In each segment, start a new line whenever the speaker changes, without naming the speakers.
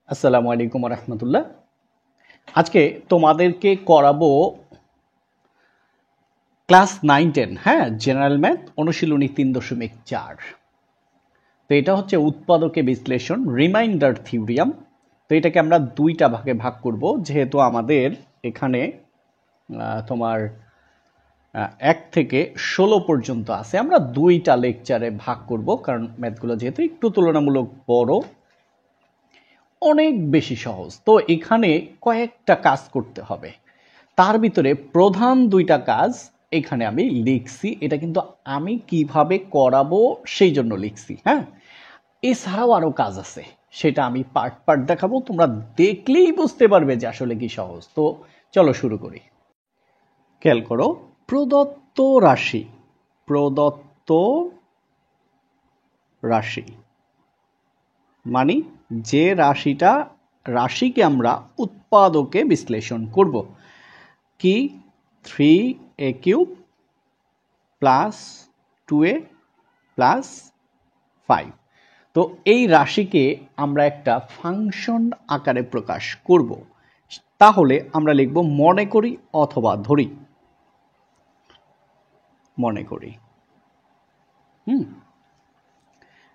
আসসালামু আলাইকুম রহমতুল্লাহ। আজকে তোমাদেরকে করাবো ক্লাস 9-10, হ্যাঁ, জেনারেল ম্যাথ অনুশীলনী 3.4। তো এটা হচ্ছে উৎপাদকে বিশ্লেষণ, রিমাইন্ডার থিওরিয়াম। তো এটাকে আমরা দুইটা ভাগে ভাগ করব, যেহেতু আমাদের এখানে তোমার 1 থেকে 16 পর্যন্ত আছে। আমরা দুইটা লেকচারে ভাগ করব, কারণ ম্যাথগুলো যেহেতু একটু তুলনামূলক বড়, অনেক বেশি সহজ। তো এখানে কয়েকটা কাজ করতে হবে, তার ভিতরে প্রধান দুইটা কাজ এখানে আমি লিখছি। এটা কিন্তু আমি কিভাবে করাবো সেই জন্য লিখছি, হ্যাঁ। এছাড়াও আরো কাজ আছে, সেটা আমি পার্ট পার্ট দেখাবো, তোমরা দেখলেই বুঝতে পারবে যে আসলে কি সহজ। তো চলো শুরু করি। খেয়াল করো, প্রদত্ত রাশি, প্রদত্ত রাশি মানে যে রাশিকে আমরা উৎপাদকে বিশ্লেষণ করব, কি 3a cube plus 2a plus 5। তো এই রাশিকে আমরা একটা ফাংশন আকারে প্রকাশ করব। তাহলে আমরা লিখব মনে করি অথবা ধরি। মনে করি,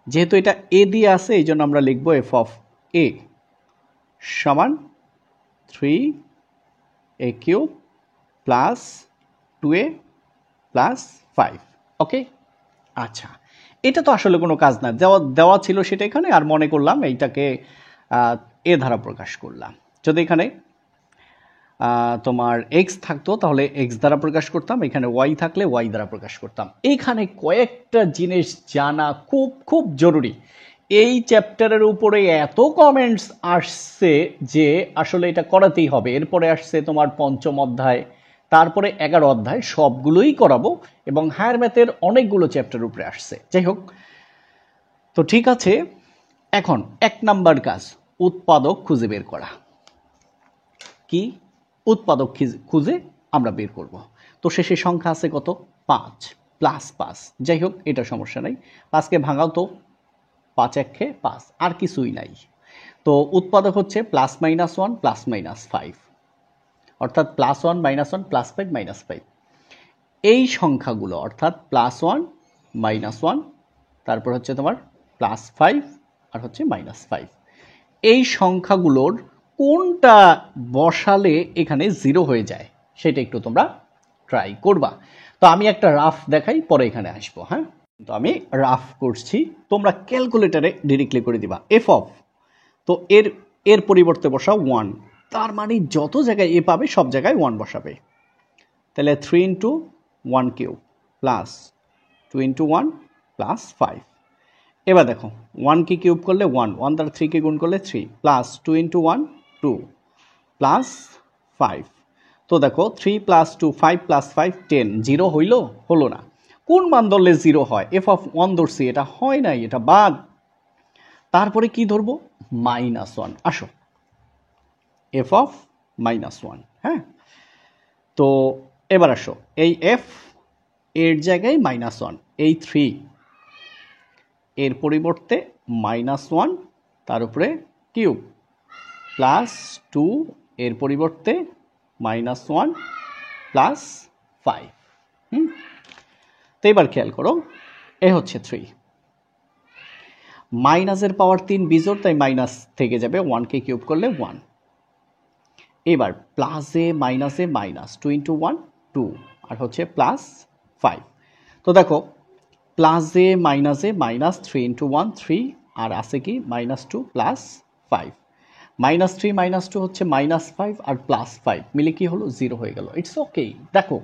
যেহেতু এটা এ দিয়ে আছে এই জন্য আমরা লিখব এফ অফ এ সমান 3a cube plus 2a plus 5। ওকে, আচ্ছা, এটা তো আসলে কোনো কাজ না, দেওয়া ছিল সেটা এখানে, আর মনে করলাম এইটাকে এ দ্বারা প্রকাশ করলাম। যদি এখানে তোমার এক্স থাকতো তাহলে এক্স দ্বারা প্রকাশ করতাম, এখানে ওয়াই থাকলে ওয়াই দ্বারা প্রকাশ করতাম। এইখানে কয়েকটা জিনিস জানা খুব খুব জরুরি। এই চ্যাপ্টারের উপরে এত কমেন্টস আসছে যে আসলে এটা করাতেই হবে। এরপরে আসছে তোমার 5ম অধ্যায়, তারপরে 11 অধ্যায়, সবগুলোই করাবো, এবং হায়ার ম্যাথের অনেকগুলো চ্যাপ্টার উপরে আসছে। যাই হোক, তো ঠিক আছে, এখন 1 নাম্বার কাজ উৎপাদক খুঁজে বের করা। কি উৎপাদক খুঁজে আমরা বের করব। তো শেষে সংখ্যা আছে কত? 5 প্লাস 5। যাই হোক, এটা সমস্যা নাই, 5কে ভাঙাও তো, 5 1 5, আর কিছুই নাই। তো উৎপাদক হচ্ছে +-1 +-5, অর্থাৎ +1 -1 +5 -5। এই সংখ্যাগুলো অর্থাৎ +1 -1, তারপর হচ্ছে তোমার +5 আর হচ্ছে -5, এই সংখ্যাগুলোর কোনটা বসালে এখানে 0 হয়ে যায় সেটা একটু তোমরা ট্রাই করবা। তো আমি একটা রাফ দেখাই, পরে এখানে আসবো, হ্যাঁ। তো আমি রাফ করছি, তোমরা ক্যালকুলেটরে ডিরেক্টলি করে দিবা। এফ অফ, তো এর পরিবর্তে বসাও 1, তার মানে যত জায়গায় এ পাবে সব জায়গায় 1 বসাবে। তাহলে 3 × 1 কিউব প্লাস 2 × 1 প্লাস 5। এবার দেখো, 1 কে কিউব করলে 1, 1 দ্বারা 3 কে গুণ করলে 3, প্লাস 2 × 1 2 প্লাস 5। তো দেখো 3 + 2 5 + 5 10, 0 হইল? হলো না। কোন মান ধরলে 0 হয়? এফ অফ 1 ধরছি, এটা হয় নাই, এটা বাদ। তারপরে কি ধরবো? -1। আসো, এফ অফ -1, হ্যাঁ। তো এবার আসো, এই এফ এর জায়গায় -1, এই 3 এর পরিবর্তে -1 তার উপরে কিউব, প্লাস 2 এর পরিবর্তে -1 প্লাস 5। তো এবার খেয়াল করো, এ হচ্ছে 3, মাইনাসের পাওয়ার 3 বিজোড়, তাই মাইনাস থেকে যাবে, 1 কে কিউব করলে 1। এবার প্লাসে মাইনাসে মাইনাস, 2 × 1 2, আর হচ্ছে প্লাস 5। তো দেখো, প্লাসে মাইনাসে মাইনাস, 3 × 1 3, আর আছে কি -2 প্লাস 5। -3 -2 হচ্ছে -5, আর +5 মিলে কি হলো? 0 হয়ে গেল। It's okay. দেখো,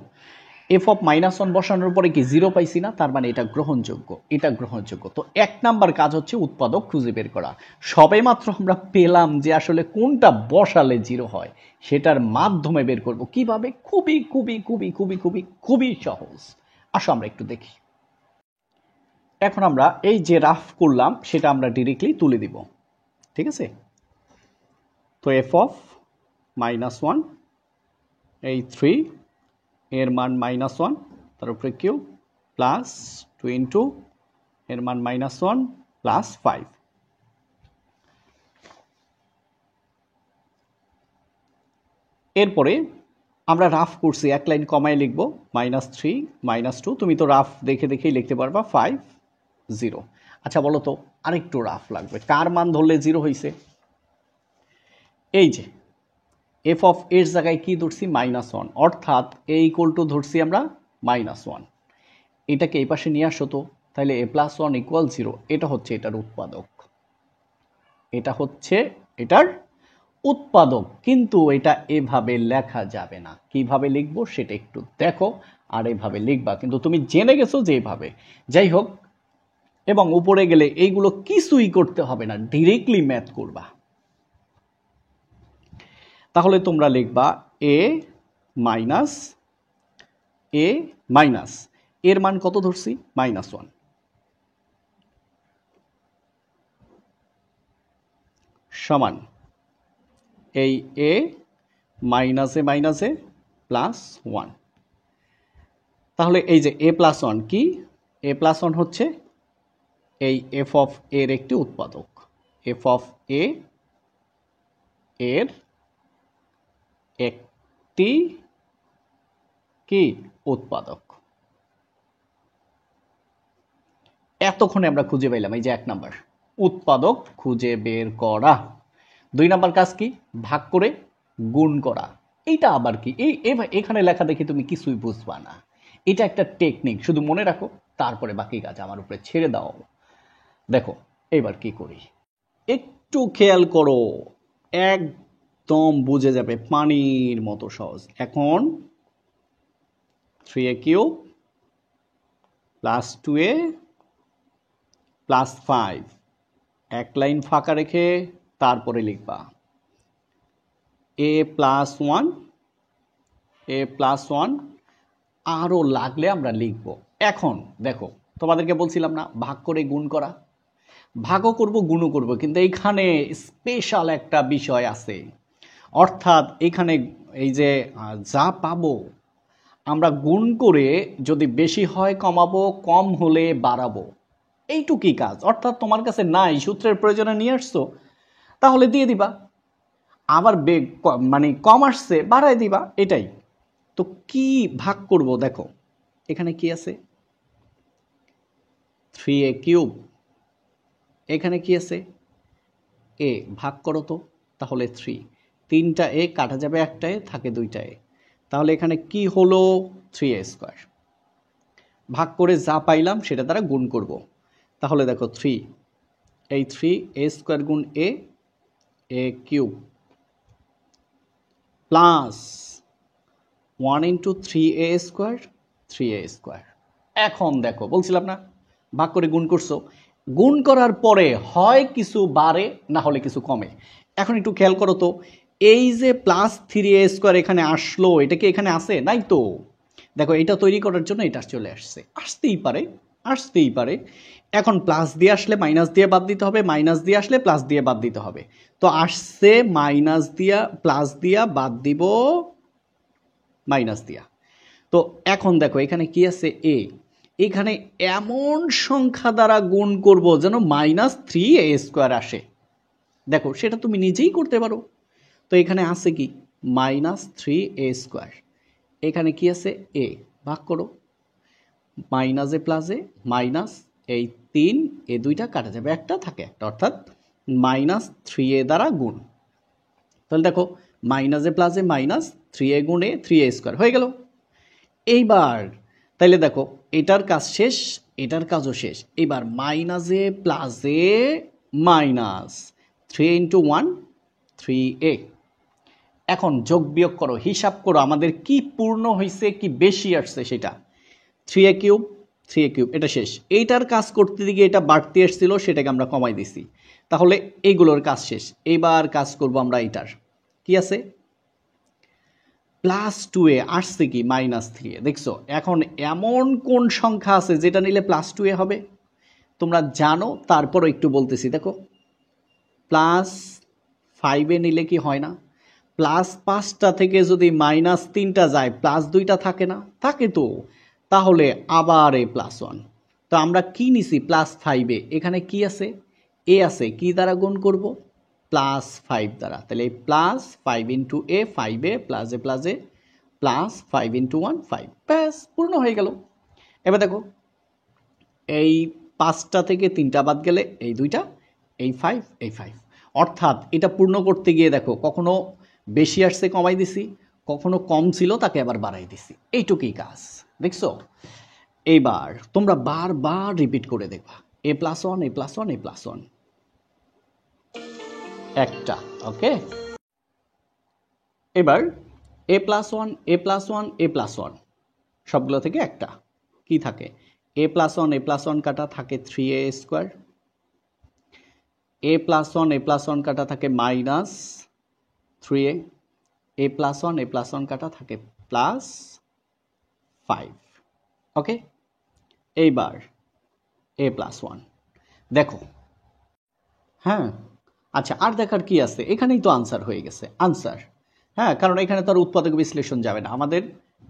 এফ অফ -1 বসানোর পরে কি 0 পাইছি না? তার মানে এটা গ্রহণযোগ্য, এটা গ্রহণযোগ্য। তো 1 নাম্বার কাজ হচ্ছে উৎপাদক খুঁজে বের করা। সবে মাত্র আমরা পেলাম যে আসলে কোনটা বসালে 0 হয়, সেটার মাধ্যমে বের করব। কিভাবে? খুবই খুবই খুবই খুবই খুবই খুবই সহজ। আসো আমরা একটু দেখি। এখন আমরা এই যে রাফ করলাম সেটা আমরা ডিরেক্টলি তুলে দিব, ঠিক আছে। তো এফ অফ -1, এই 3 এর মান -1, তার উপরে কিউব, প্লাস 2 × এর মান -1 প্লাস 5। এরপরে আমরা রাফ করছি, এক লাইন কমায় লিখব -3 -2, তুমি তো রাফ দেখে দেখেই লিখতে পারবা 5 0। আচ্ছা বলো তো আরেকটু রাফ লাগবে, কার মান ধরলে 0 হয়েছে? এই যে এফ অফ এর জায়গায় কি ধরছি -1, অর্থাৎ এ ইকুয়াল টু ধরছি আমরা -1। এটাকে এই পাশে নিয়ে আসো তো, তাহলে a+1 = 0। এটা হচ্ছে এটার উৎপাদক, এটা হচ্ছে এটার উৎপাদক। কিন্তু এটা এভাবে লেখা যাবে না, কিভাবে লিখবো সেটা একটু দেখো আর এভাবে লিখবা, কিন্তু তুমি জেনে গেছো যে এভাবে। যাই হোক, এবং উপরে গেলে এইগুলো কিছুই করতে হবে না, ডিরেক্টলি ম্যাথ করবা। তাহলে তোমরা লিখবা a মাইনাস এর মান কত ধরছি -1, সমান এই a মাইনাসে +1। তাহলে এই যে a+1 কি? a+1 হচ্ছে এই এফ অফ এর একটি উৎপাদক, এফ অফ এ এর একটি কি উৎপাদক। এতক্ষণে আমরা খুঁজে পাইলাম এই যে 1 নাম্বার উৎপাদক খুঁজে বের করা। 2 নাম্বার কাজ কি? ভাগ করে গুণ করা। এইটা আবার কি? এখানে লেখা দেখে তুমি কিছুই বুঝবা না, এটা একটা টেকনিক, শুধু মনে রাখো, তারপরে বাকি কাজ আমার উপরে ছেড়ে দাও। দেখো এবার কি করি একটু খেয়াল করো, একদম বুঝে যাবে, পানির মতো সহজ। এখন 3a³ + 2a + 5, এক লাইন ফাঁকা রেখে তারপরে লিখবা a+1 আরও লাগলে আমরা লিখব। এখন দেখো তোমাদেরকে বলছিলাম না ভাগ করে গুণ করা, ভাগও করব গুণও করব, কিন্তু এইখানে স্পেশাল একটা বিষয় আছে। অর্থাৎ এখানে এই যে যা পাবো আমরা গুণ করে যদি বেশি হয় কমাবো, কম হলে বাড়াবো, এইটুকুই কাজ। অর্থাৎ তোমার কাছে নাই, সূত্রের প্রয়োজনে নিয়ে আসছো, তাহলে দিয়ে দিবা, আবার মানে কম আসছে বাড়ায় দিবা, এটাই তো। কি ভাগ করব দেখো, এখানে কি আছে 3a³, এখানে কি আছে a, ভাগ করো তো, তাহলে 3টা a কাটা যাবে, একটা a থাকে, 2টা a, তাহলে এখানে কি হলো 3a²। ভাগ করে যা পাইলাম সেটা দ্বারা গুণ করব, তাহলে দেখো 3, এই 3a² গুণ a³ প্লাস 1 × 3a², 3a²। এখন দেখো বলছিলাম না ভাগ করে গুণ করছো, গুণ করার পরে হয় কিছু বাড়ে না হলে কিছু কমে। এখন একটু খেয়াল করো তো, এই যে +3a² এখানে আসলো, এটা কি এখানে আসে? নাই তো। দেখো এটা তৈরি করার জন্য এটা চলে আসছে, আসতেই পারে। এখন প্লাস দিয়ে আসলে মাইনাস দিয়ে বাদ দিতে হবে, মাইনাস দিয়ে আসলে প্লাস দিয়ে বাদ দিতে হবে। তো আসছে মাইনাস দিয়া প্লাস দিয়া বাদ দিব মাইনাস দিয়া। তো এখন দেখো এখানে কি আছে a, এখানে এমন সংখ্যা দ্বারা গুণ করব যেন -3a² আসে। দেখো সেটা তুমি নিজেই করতে পারো। তো এখানে আছে কি -3a², এখানে কি আছে a, ভাগ করো, মাইনাসে প্লাসে মাইনাস, এই 3 এ 2টা কাটা যাবে, একটা থাকে একটা, অর্থাৎ -3a দ্বারা গুণ। তাহলে দেখো মাইনাসে প্লাসে -3a গুণ a, 3a² হয়ে গেল। এইবার তাইলে দেখো এটার কাজ শেষ, এটার কাজও শেষ। এইবার মাইনাসে প্লাসে মাইনাস, 3 × 1 3a। এখন যোগ বিয়োগ করো, হিসাব করো আমাদের কি পূর্ণ হয়েছে, কি বেশি আসছে সেটা। 3a³ এটা শেষ, এইটার কাজ করতে গিয়ে এটা বাড়তি এসেছিল, সেটাকে আমরা কমাই দিছি, তাহলে এইগুলোর কাজ শেষ। এইবার কাজ করব আমরা এটার, কি আছে +2a, আসছে কি -3a। দেখছো এখন এমন কোন সংখ্যা আছে যেটা নিলে +2a হবে? তোমরা জানো, তারপরও একটু বলতেছি। দেখো +5a নিলে কি হয় না, +5টা থেকে যদি -3টা যায়, +2টা থাকে না? থাকে তো। তাহলে আবার a+1। তো আমরা কি নিছি +5a, এখানে কি আছে a আছে, কি দ্বারা গুণ করব প্লাস 5 দ্বারা, তাহলে এই প্লাস 5 ইন্টু এ 5a প্লাস এ প্লাস 5 ইন্টু 1 5, ব্যাস পূর্ণ হয়ে গেল। এবার দেখো এই 5টা থেকে 3টা বাদ গেলে এই 2টা, এই 5 এই 5, অর্থাৎ এটা পূর্ণ করতে গিয়ে দেখো কখনো বেশি আসছে কমাই দিছি, কখনো কম ছিল তাকে আবার বাড়াই দিছি, এইটুকুই কাজ। দেখছো? এইবার তোমরা বারবার রিপিট করে দেখবা a plus 1 a plus 1 a plus 1 একটা। ওকে, এবার a plus 1 a plus 1 a plus 1 সবগুলো থেকে একটা কি থাকে, a প্লাস 1 a প্লাস 1 কাটা থাকে 3a square, a plus 1 a plus 1 কাটা থাকে minus 3a, a plus 1 a plus 1 কাটা থাকে প্লাস 5। ওকে, এইবার a প্লাস 1 দেখো। হ্যাঁ, আচ্ছা আর দেখার কি আছে, এখানেই তো আনসার হয়ে গেছে, আনসার। হ্যাঁ, কারণ এখানে তো আর উৎপাদক বিশ্লেষণ যাবে না আমাদের,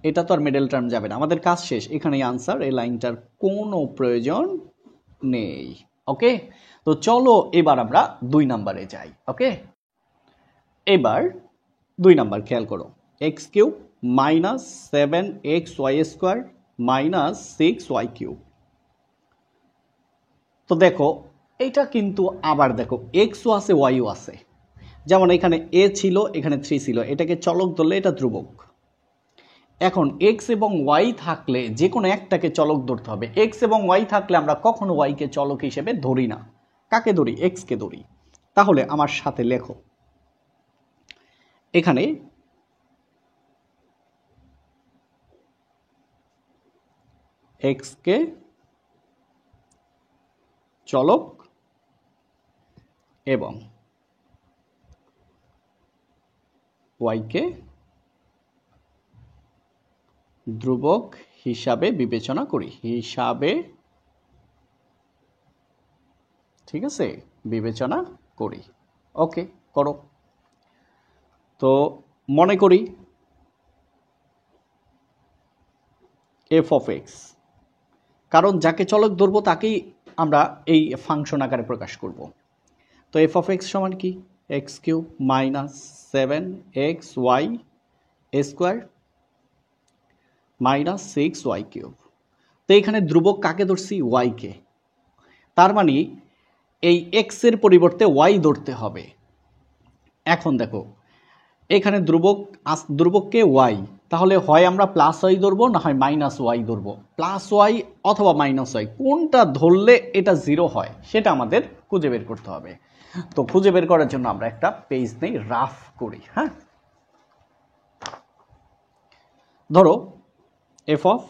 এটা তো আর মিডল টার্ম যাবে না, আমাদের কাজ শেষ, এখানেই আনসার, এই লাইনটার কোনো প্রয়োজন নেই। ওকে, তো চলো এবার আমরা 2 নম্বরে যাই। ওকে, এবার 2 নম্বর খেয়াল করো, x cube minus 7xy square minus 6y cube. তো দেখো এটা কিন্তু আবার দেখো এক্সও আছে ওয়াইও আছে, যেমন এখানে এ ছিল এখানে 3 ছিল, এটাকে চলক ধরলে এটা ধ্রুবক। এখন এক্স এবং ওয়াই থাকলে যে কোনো একটাকে চলক ধরতে হবে, এক্স এবং ওয়াই থাকলে আমরা কখনো ওয়াইকে চলক হিসেবে ধরি না, কাকে ধরি, এক্সকে ধরি। তাহলে আমার সাথে লেখো, এখানে এক্সকে চলক এবং ওয়াইকে ধ্রুবক হিসাবে বিবেচনা করি, হিসাবে, ঠিক আছে, বিবেচনা করি। ওকে, করো। তো মনে করি এফ অফ এক্স, কারণ যাকে চলক ধরবো তাকেই আমরা এই ফাংশন আকারে প্রকাশ করব। তো এফ অফ এক্স সমান কি, x cube minus 7xy square minus 6y cube. তো এখানে ধ্রুবক কাকে ধরছি, ওয়াইকে, তার মানে এই এক্সের পরিবর্তে ওয়াই ধরতে হবে। এখন দেখো এখানে ধ্রুবককে ওয়াই, তাহলে হয় আমরা প্লাস ওয়াই ধরবো না হয় মাইনাস ওয়াই ধরবো, প্লাস ওয়াই অথবা মাইনাস ওয়াই, কোনটা ধরলে এটা 0 হয় সেটা আমাদের খুঁজে বের করতে হবে। তো খুঁজে বের করার জন্য আমরা একটা পেজ নেই, রাফ করি। হ্যাঁ, ধরো এফ অফ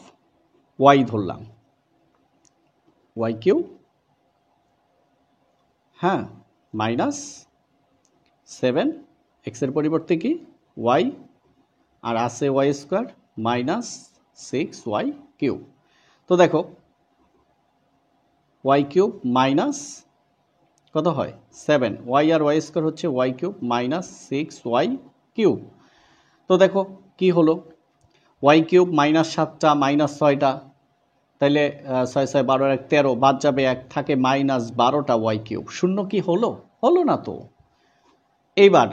ওয়াই ধরলাম, ওয়াই কিউ, হ্যাঁ, মাইনাস 7 এক্সের পরিবর্তে কি ওয়াই, আর আছে Y square minus 6y cube. তো দেখো ওয়াই কিউব মাইনাস কত হয় 7, ওয়াই আর ওয়াই স্কোয়ার হচ্ছে Y cube minus 6y cube. তো দেখো কি হলো, ওয়াই কিউব মাইনাস 7টা মাইনাস 6টা, তাইলে 6 6 12 1 13, বাদ যাবে 1, থাকে মাইনাস 12টা ওয়াই কিউব। শূন্য কি হলো, হলো না তো। এইবার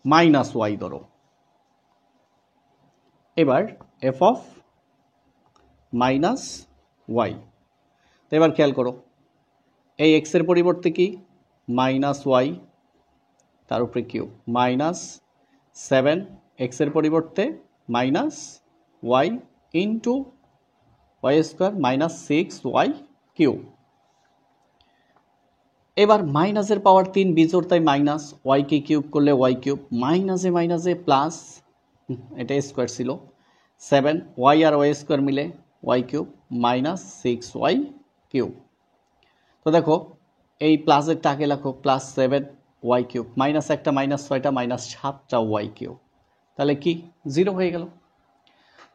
মাইনাস ওয়াই ধরো, এবার এফ অফ মাইনাস ওয়াই। তো এবার খেয়াল করো এই এক্সের পরিবর্তে কি মাইনাস ওয়াই, তার উপরে কিউব মাইনাস 7 এক্সের পরিবর্তে minus Y into Y square minus 6y cube. এবার মাইনাসের পাওয়ার 3 বিজোড়, তাই মাইনাস, ওয়াইকে কিউব করলে ওয়াই কিউব, মাইনাসে মাইনাসে প্লাস, এটা স্কোয়ার ছিল 7 ওয়াই আর ওয়াই স্কোয়ার মিলে Y cube minus 6y cube. তো দেখো এই প্লাসের টাকে লেখো প্লাস 7 ওয়াই কিউব, মাইনাস একটা মাইনাস 6টা মাইনাস 7টা ওয়াই কিউব, তাহলে কি 0 হয়ে গেল।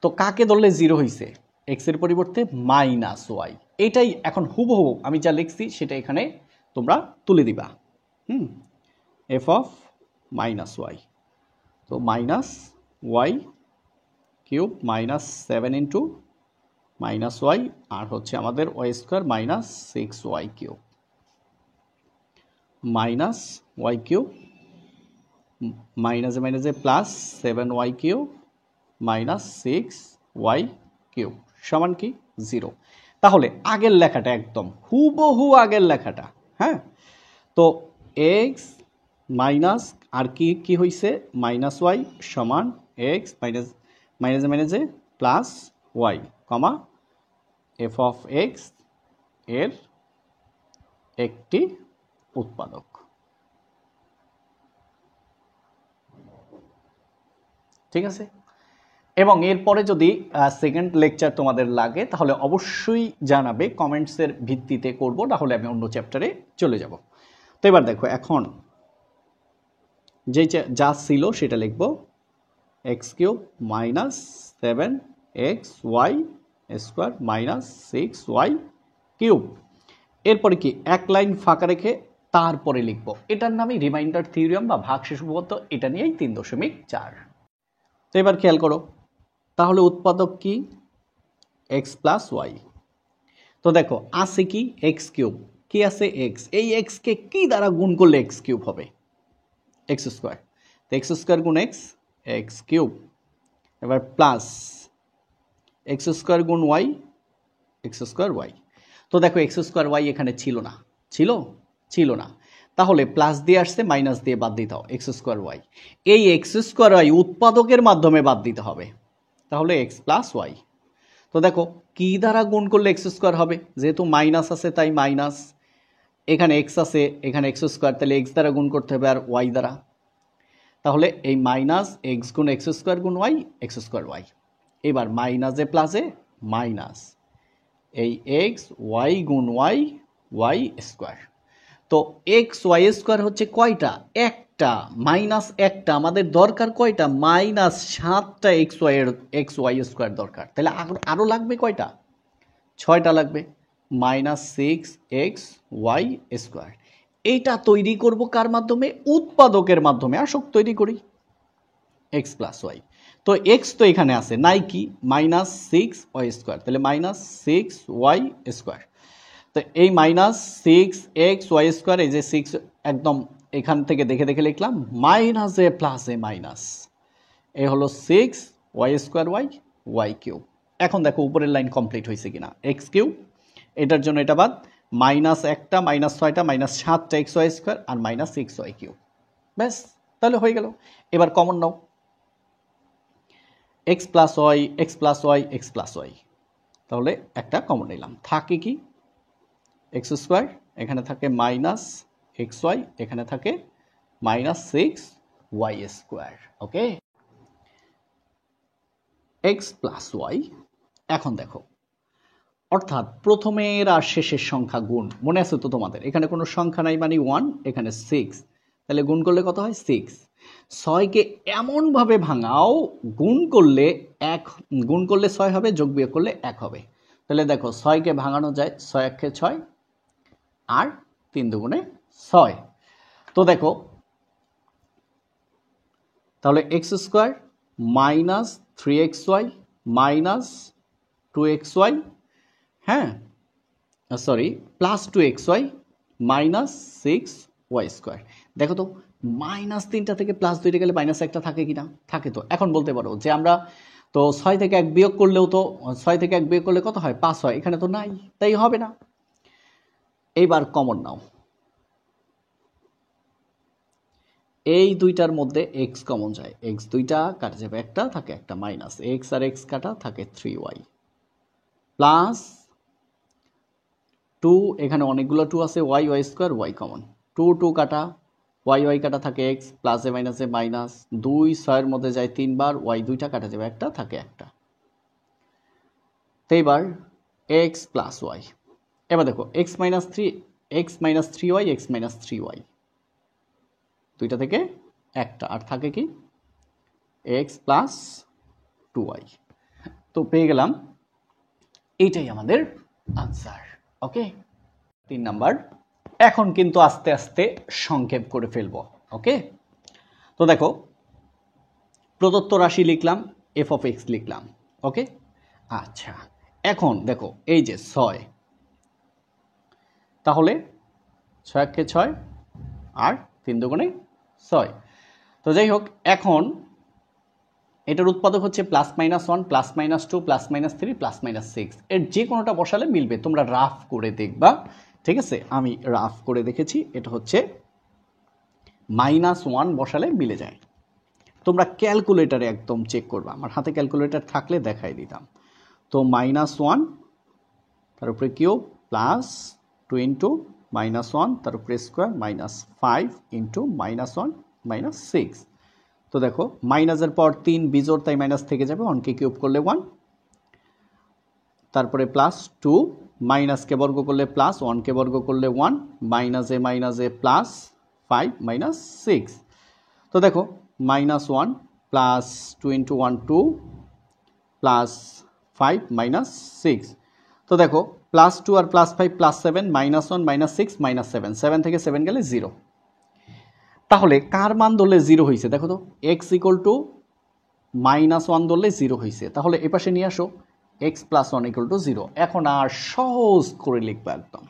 তো কাকে ধরলে 0 হয়েছে, এক্সের পরিবর্তে মাইনাস ওয়াই। এটাই এখন হুবহু আমি যা লিখছি সেটা এখানে তোমরা তুলে দিবা। এফ অফ মাইনাস ওয়াই, তো minus y cube minus 7 into minus y, আর হচ্ছে আমাদের y square minus 6y cube. Minus y cube মাইনাসে মাইনাসে plus 7y cube minus 6y cube সমান কি 0। তাহলে আগের লেখাটা একদম হুবহু আগের লেখাটা, হ্যাঁ। তো এক্স মাইনাস আর কি কি হয়েছে মাইনাস ওয়াই সমান এক্স মাইনাস মাইনাসে মাইনাসে plus Y comma F of X এর একটি উৎপাদক। ঠিক আছে, এবং এরপরে যদি সেকেন্ড লেকচার তোমাদের লাগে তাহলে অবশ্যই জানাবে, কমেন্টসের ভিত্তিতে করব, তাহলে আমি অন্য চ্যাপ্টারে চলে যাব। তো এবার দেখো এখন যে যা ছিল সেটা লিখব x cube minus 7xy square minus 6y cube. এরপরে কি এক লাইন ফাঁকা রেখে তারপরে লিখব, এটার নামই রিমাইন্ডার থিওরেম বা ভাগশেষ উপপাদ্য, এটা নিয়েই 3.4। তো এবার খেয়াল করো, তাহলে উৎপাদক কি এক্স প্লাস ওয়াই। তো দেখো আছে কি এক্স কিউব, কি আছে এক্স, এই এক্স কে কি দ্বারা গুণ করলে এক্স কিউব হবে এক্স স্কোয়ার, তো এক্স স্কোয়ার গুণ এক্স এক্স কিউব, এবার প্লাস এক্স স্কোয়ার গুণ ওয়াই এক্স স্কোয়ার ওয়াই। তো দেখো এক্স স্কোয়ার ওয়াই এখানে ছিল না, ছিল না, তাহলে প্লাস দিয়ে আসছে মাইনাস দিয়ে বাদ দিতে হবে এক্স স্কোয়ার ওয়াই, এই এক্স স্কোয়ার ওয়াই উৎপাদকের মাধ্যমে বাদ দিতে হবে, তাহলে এক্স প্লাস ওয়াই। তো দেখো কি দ্বারা গুণ করলে এক্স স্কোয়ার হবে, যেহেতু মাইনাস আছে তাই মাইনাস, এখানে এক্স আছে এখানে এক্স স্কোয়ার, তাহলে এক্স দ্বারা গুণ করতে হবে আর ওয়াই দ্বারা, তাহলে এই মাইনাস এক্স গুণ এক্স স্কোয়ার গুণ ওয়াই এক্স স্কোয়ার ওয়াই। এবার মাইনাসে প্লাসে মাইনাস এই এক্স ওয়াই গুণ ওয়াই ওয়াই স্কোয়ার। তো এক্স ওয়াই স্কোয়ার হচ্ছে কয়টা, একটা, মাইনাস একটা, আমাদের দরকার কয়টা মাইনাস 7টা এক্স ওয়াই স্কোয়ার দরকার, তাহলে আরও লাগবে কয়টা 6টা লাগবে, মাইনাস 6x ওয়াই স্কোয়ার। এইটা তৈরি করব কার মাধ্যমে, উৎপাদকের মাধ্যমে। আসক তৈরি করি এক্স প্লাস ওয়াই। তো এক্স তো এখানে আছে নাই, কি মাইনাস 6y স্কোয়ার, তাহলে মাইনাস 6y স্কোয়ার। তো এই মাইনাস 6x ওয়াই স্কোয়ার, এই যে 6 একদম এখান থেকে দেখে দেখে লিখলাম, মাইনাসে প্লাসে মাইনাস, এ হলো 6y স্কোয়ার ওয়াই কিউব। এখন দেখো উপরের লাইন কমপ্লিট হয়েছে কিনা, এক্স কিউব, এটার জন্য এটা বাদ, মাইনাস একটা মাইনাস 6টা মাইনাস 7টা এক্স ওয়াই স্কোয়ার আর মাইনাস 6y কিউব, ব্যাস তাহলে হয়ে গেল। এবার কমন নাও, x plus y x plus y x plus y, তাহলে একটা কমন নিলাম, থাকে কি এক্স স্কোয়ার, এখানে থাকে মাইনাস এক্স ওয়াই, এখানে থাকে মাইনাস 6y স্কোয়ার। ওকে, এক্স প্লাস ওয়াই। এখন দেখো, অর্থাৎ প্রথমের আর শেষের সংখ্যা গুণ, মনে আছে তো তোমাদের, এখানে কোনো সংখ্যা নাই মানে 1, এখানে 6, তাহলে গুণ করলে কত হয় 6। 6কে এমনভাবে ভাঙাও গুণ করলে 6 হবে, যোগ বিয়োগ করলে 1 হবে। তাহলে দেখো 6কে ভাঙানো যায়, 6 1 6 আর 3 দুগুণে 6। তো দেখো তাহলে x square minus 3xy minus 2xy, হ্যাঁ sorry plus 2xy minus 6y square. দেখো তো মাইনাস 3টা থেকে প্লাস 2টা গেলে মাইনাস 1টা থাকে কিনা, থাকে। তো এখন বলতে পারো যে আমরা তো 6 থেকে 1 বিয়োগ করলেও তো 6 থেকে 1 বিয়োগ করলে কত হয় 5 হয়, এখানে তো নাই তাই হবে না। এইবার কমন নাও, এই দুইটার মধ্যে এক্স কমন যায়, এক্স দুইটা কাটা যাবে, একটা থাকে একটা, মাইনাস এক্স আর এক্স কাটা থাকে 3y প্লাস 2, এখানে অনেকগুলো 2 আছে, Y Y square Y common, 2 2 কাটা ওয়াই ওয়াই কাটা থাকে এক্স প্লাসে মাইনাসে মাইনাস 2, 6-এর মধ্যে যায় 3 বার, ওয়াই দুইটা কাটা যাবে, একটা থাকে একটা। তো এবার এক্স প্লাস ওয়াই, এবার দেখো x minus 3y x minus 3y, দুইটা থেকে একটা, আর থাকে কি এক্স প্লাস 2y। তো পেয়ে গেলাম এইটাই আমাদের আনসার। ওকে, 3 নাম্বার। এখন কিন্তু আস্তে আস্তে সংক্ষেপ করে ফেলবো। ওকে, তো দেখো প্রদত্ত রাশি লিখলাম, এফ অফ এক্স লিখলাম। ওকে, আচ্ছা এখন দেখো এই যে 6, তাহলে 6 কে 6 আর 3 দুগুণে 6। তো যাই হোক, এখন এটার উৎপাদক হচ্ছে +-1 +-2 +-3 +-6। এর যে কোনোটা বসালে মিলবে, তোমরা রাফ করে দেখবা, ঠিক আছে? আমি রাফ করে দেখেছি, এটা হচ্ছে -1 বসালে মিলে যায়। তোমরা ক্যালকুলেটারে একদম চেক করবা, আমার হাতে ক্যালকুলেটার থাকলে দেখাই দিতাম। তো -1 তার উপরে কিউব প্লাস 2 ইন্টু -1 তার উপরে স্কোয়ার -5 ইন্টু -1 -6। তো দেখো মাইনাসের পর 3 বিজোড়, তাই মাইনাস থেকে যাবে, 1কে কিউব করলে 1, তারপরে +2 মাইনাসকে বর্গ করলে প্লাস, 1কে বর্গ করলে 1, মাইনাসে +5 -6। তো দেখো -1 প্লাস 2 ইন্টু 1 2 প্লাস 5 -6। তো দেখো +2 আর +5 +7 -1 -6 -7, 7 থেকে 7 গেলে 0। তাহলে কার মান ধরলে 0 হয়েছে দেখো তো, x = -1 ধরলে 0 হয়েছে। তাহলে এপাশে নিয়ে আসো x + 1 = 0। এখন আর সহজ করে লিখবো একদম,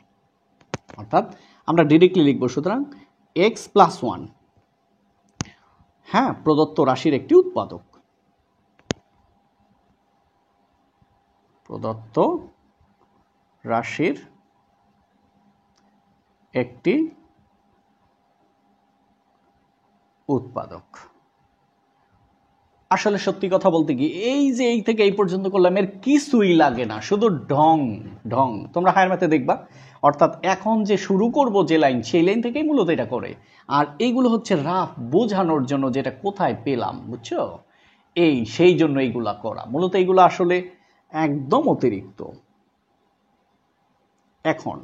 অর্থাৎ আমরা ডিরেক্টলি লিখবো। সুতরাং x + 1, হ্যাঁ, প্রদত্ত রাশির একটি উৎপাদক, প্রদত্ত রাশির একটি উৎপাদক। আসলে সত্যি কথা বলতে কি, এই যে এই থেকে এই পর্যন্ত করলাম, এর কিছুই লাগে না, শুধু ঢং ঢং। তোমরা হায়ার ম্যাথে দেখবা, অর্থাৎ এখন যে শুরু করব যে লাইন, সেই লাইন থেকেই মূলত এটা করে। আর এইগুলো হচ্ছে রাফ বোঝানোর জন্য, যেটা কোথায় পেলাম, বুঝছো? এই সেই জন্য এইগুলা করা, মূলত এইগুলো আসলে একদম অতিরিক্ত। এখন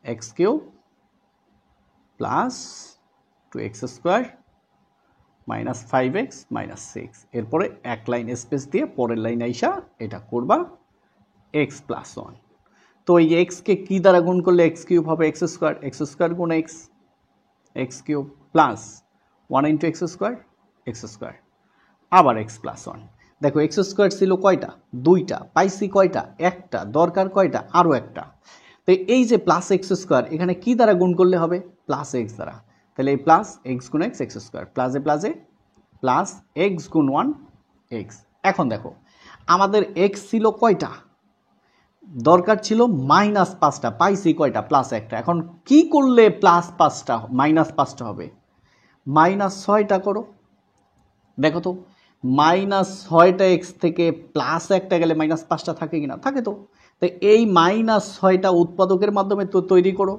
x³ প্লাস 2x² -5x -6, এরপরে এক লাইন স্পেস দিয়ে পরের লাইন আইসা এটা করবা x + 1। তো এই x কে কি দ্বারা গুণ করলে x³ হবে x² গুণ x, x³ প্লাস 1 × x², আবার x + 1। দেখো x² ছিল কয়টা? 2টা, পাইছি কয়টা? একটা, দরকার কয়টা? আরও একটা। তো এই যে +x², এখানে কি দ্বারা গুণ করলে হবে? +x দ্বারা। তাহলে এই প্লাস x গুণ x, x², প্লাসে প্লাসে প্লাস x গুণ 1 x। এখন দেখো আমাদের x ছিল কয়টা? দরকার ছিল -5টা, পাইছি কয়টা? +1টা। এখন কি করলে +5টা -5টা হবে? -6টা করো, দেখো তো -6টা x থেকে +1টা গেলে -5টা থাকে কিনা? থাকে তো। তো এই -6টা উৎপাদকের মাধ্যমে তো তৈরি করো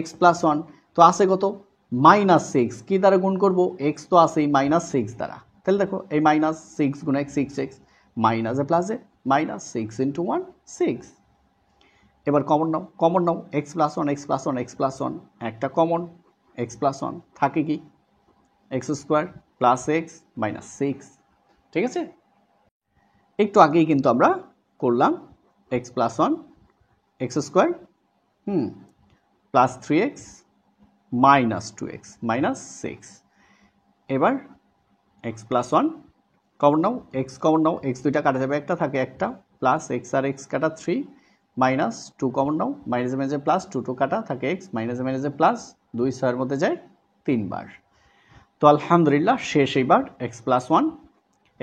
x + 1। তো আছে কত? -6। কি দ্বারা গুণ করব? x তো আছেই -6 দ্বারা। তাহলে দেখো এই -6 গুণ x, 6x, মাইনাসে প্লাসে -6 × 1 6। এবার কমন নাও x + 1 x + 1 x + 1, একটা কমন x + 1 থাকে কি? x² প্লাস x -6, ঠিক আছে? একটু আগেই কিন্তু আমরা করলাম x + 1 x² plus 3x -2x -6। এবার x + 1 কমন নাও, x কমন নাও, x দুইটা কাটা যাবে, একটা থাকে একটা, প্লাস x আর x কাটা 3 -2 কমন নাও, মাইনাসে মাইনাসে প্লাস 2 2 কাটা থাকে x, মাইনাসে মাইনাসে প্লাস 2 6 এর মধ্যে যায় 3 বার। তো আলহামদুলিল্লাহ শেষ এইবার x + 1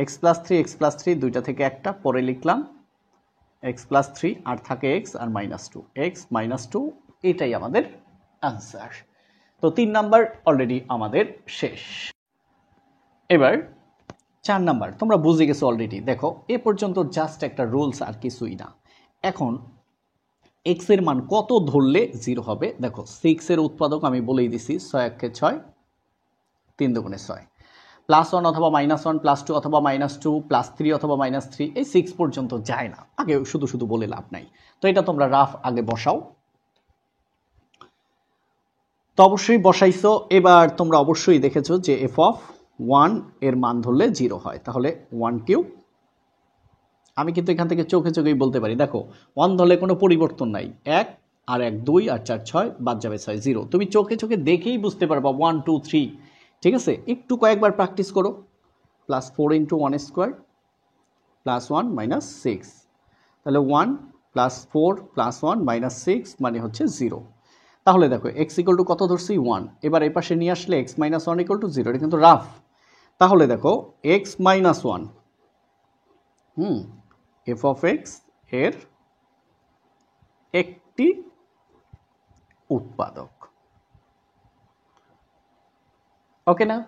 x + 3 x + 3 দুইটা থেকে একটা, পরে লিখলাম x + 3 আর থাকে x আর -2 x -2, এটাই আমাদের আনসার। তো 3 নাম্বার অলরেডি আমাদের শেষ। এবার 4 নাম্বার তোমরা বুঝে গেছো অলরেডি। দেখো এ পর্যন্ত জাস্ট একটা রুলস আর কিছুই না। এখন x এর মান কত ধরলে 0 হবে? দেখো 6 এর উৎপাদক আমি বলেই দিছি, 6 × 6 3 দুগুণে 6, +1 অথবা -1, +2 অথবা -2, +3 অথবা -3, এই 6 পর্যন্ত যায় না। আগে শুধু শুধু বলে লাভ নাই। তো এটা তোমরা রাফ আগে বসাও। তো অবশ্যই বসাইছো। এবার তোমরা অবশ্যই দেখেছো যে f(1) এর মান ধরলে 0 হয়, তাহলে 1³ আমি কিন্তু এখান থেকে চোখে চোখেই বলতে পারি। দেখো 1 ধরলে কোনো পরিবর্তন নাই, 1 আর 1 2 আর 4 6, বাদ যাবে 6 0। তুমি চোখে চোখে দেখেই বুঝতে পারবা 1 2 3, ঠিক আছে? একটু কয়েকবার প্র্যাকটিস করো। +4 × 1² +1 -6, তাহলে 1 + 4 + 1 -6 মানে হচ্ছে 0। তাহলে দেখো এক্স ইকুয়াল টু কত ধরছি 1, এবার এই পাশে নিয়ে আসলে x minus one equal to 0, এটা কিন্তু রাফ। তাহলে দেখো x minus one F of X এর একটি উৎপাদক, ওকে না?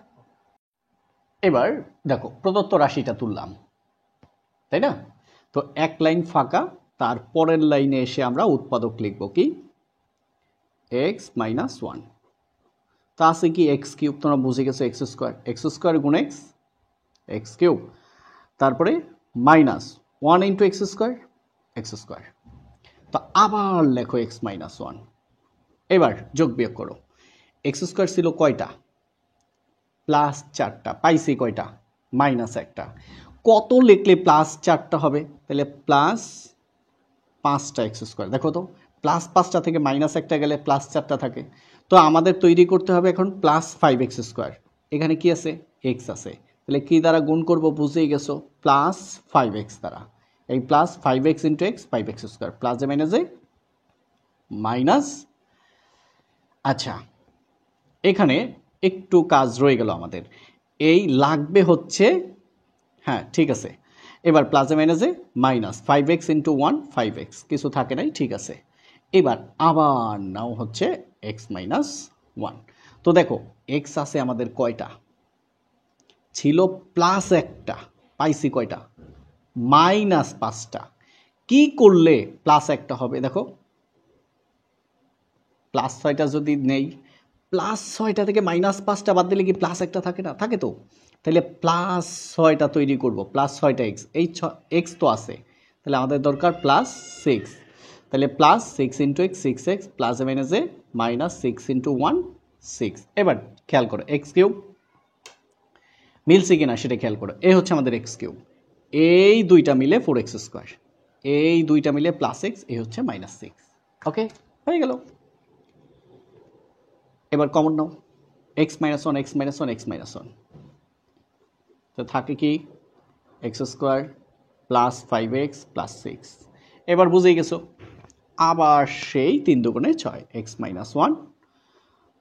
এবার দেখো প্রদত্ত রাশিটা তুললাম, তাই না? তো এক লাইন ফাঁকা, তার পরের লাইনে এসে আমরা উৎপাদক লিখব কি এক্স মাইনাস ওয়ান। তা আছে কি এক্স কিউব, তোমরা বুঝে গেছো এক্স স্কোয়ার গুণ এক্স কিউব, তারপরে minus one into x square. তো আবার লেখো এক্স মাইনাস ওয়ান। এবার যোগ বিয়োগ করো, এক্স স্কোয়ার ছিল কয়টা? প্লাস 4টা, পাইছি কয়টা? মাইনাস 1টা। কত লিখলে প্লাস 4টা হবে? তাহলে প্লাস 5টা এক্স স্কোয়ার। দেখো তো প্লাস 5টা থেকে মাইনাস 1টা গেলে প্লাস 4টা থাকে। তো আমাদের তৈরি করতে হবে এখন প্লাস 5x স্কোয়ার। এখানে কি আছে? এক্স আছে। তাহলে কি দ্বারা গুণ করব বুঝেই গেছো, প্লাস 5x দ্বারা। এই plus 5x into x 5x square, plus এ মাইনাসে মাইনাস। আচ্ছা এখানে একটু কাজ রয়ে গেল আমাদের, এই লাগবে হচ্ছে, হ্যাঁ ঠিক আছে, এবার প্লাসে মাইনাসে মাইনাস 5x ইন্টু 1 5x, কিছু থাকে নাই, ঠিক আছে। এবার আবার নাও হচ্ছে x মাইনাস 1। তো দেখো x আছে আমাদের কয়টা? ছিল প্লাস 1টা, পাইছি কয়টা? মাইনাস 5টা। কি করলে প্লাস 1টা হবে? দেখো প্লাস 6টা যদি নেই, প্লাস 6টা থেকে মাইনাস 5টা বাদ দিলে কি প্লাস 1টা থাকে না? থাকে তো। তাহলে প্লাস 6টা তৈরি করব, প্লাস 6টা এক্স, এই এক্স তো আছে, তাহলে আমাদের দরকার প্লাস 6। তাহলে plus 6 into x 6x, plus এ মাইনাসে মাইনাস 6 ইন্টু 1 6। এবার খেয়াল করো এক্স কিউব মিলছে কিনা সেটা খেয়াল করো। এই হচ্ছে আমাদের এক্স কিউব, এই দুইটা মিলে 4x স্কোয়ার, এই দুইটা মিলে প্লাস এক্স, এই হচ্ছে মাইনাস 6। ওকে, হয়ে গেল। এবার কমন নাও, x minus one x minus one x minus one, তো থাকে কি x square plus 5x plus 6। এবার বুঝেই গেছো, আবার সেই 3 দুগুণে 6 এক্স মাইনাস ওয়ান।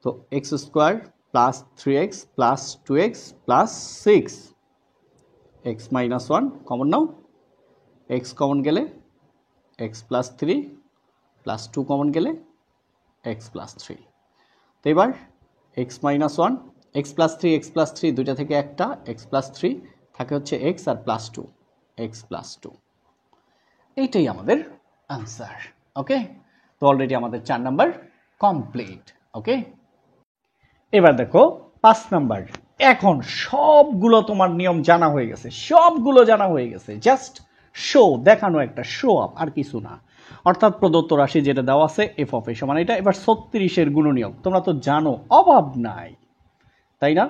তো x square plus 3x plus 2x plus 6 x minus one, common নাও, এক্স কমন গেলে এক্স প্লাস 3 প্লাস 2 কমন গেলে এক্স প্লাস 3। তো এবার x minus one x plus three দুইটা থেকে একটা, এক্স প্লাস 3 থাকে হচ্ছে এক্স আর প্লাস 2 এক্স প্লাস 2। এইটাই আমাদের আনসার। ওকে, তো অলরেডি আমাদের 4 নাম্বার কমপ্লিট। ওকে, এবার দেখো 5 নাম্বার। এখন সবগুলো তোমার নিয়ম জানা হয়ে গেছে, সবগুলো জানা হয়ে গেছে, জাস্ট শো, দেখানো, একটা শো আপ, আর কিছু না। অর্থাৎ প্রদত্ত রাশি যেটা দেওয়া আছে এফ অফ এ সমান এটা। এবার 36-এর গুণনীয়ক তোমরা তো জানো, অভাব নাই, তাই না?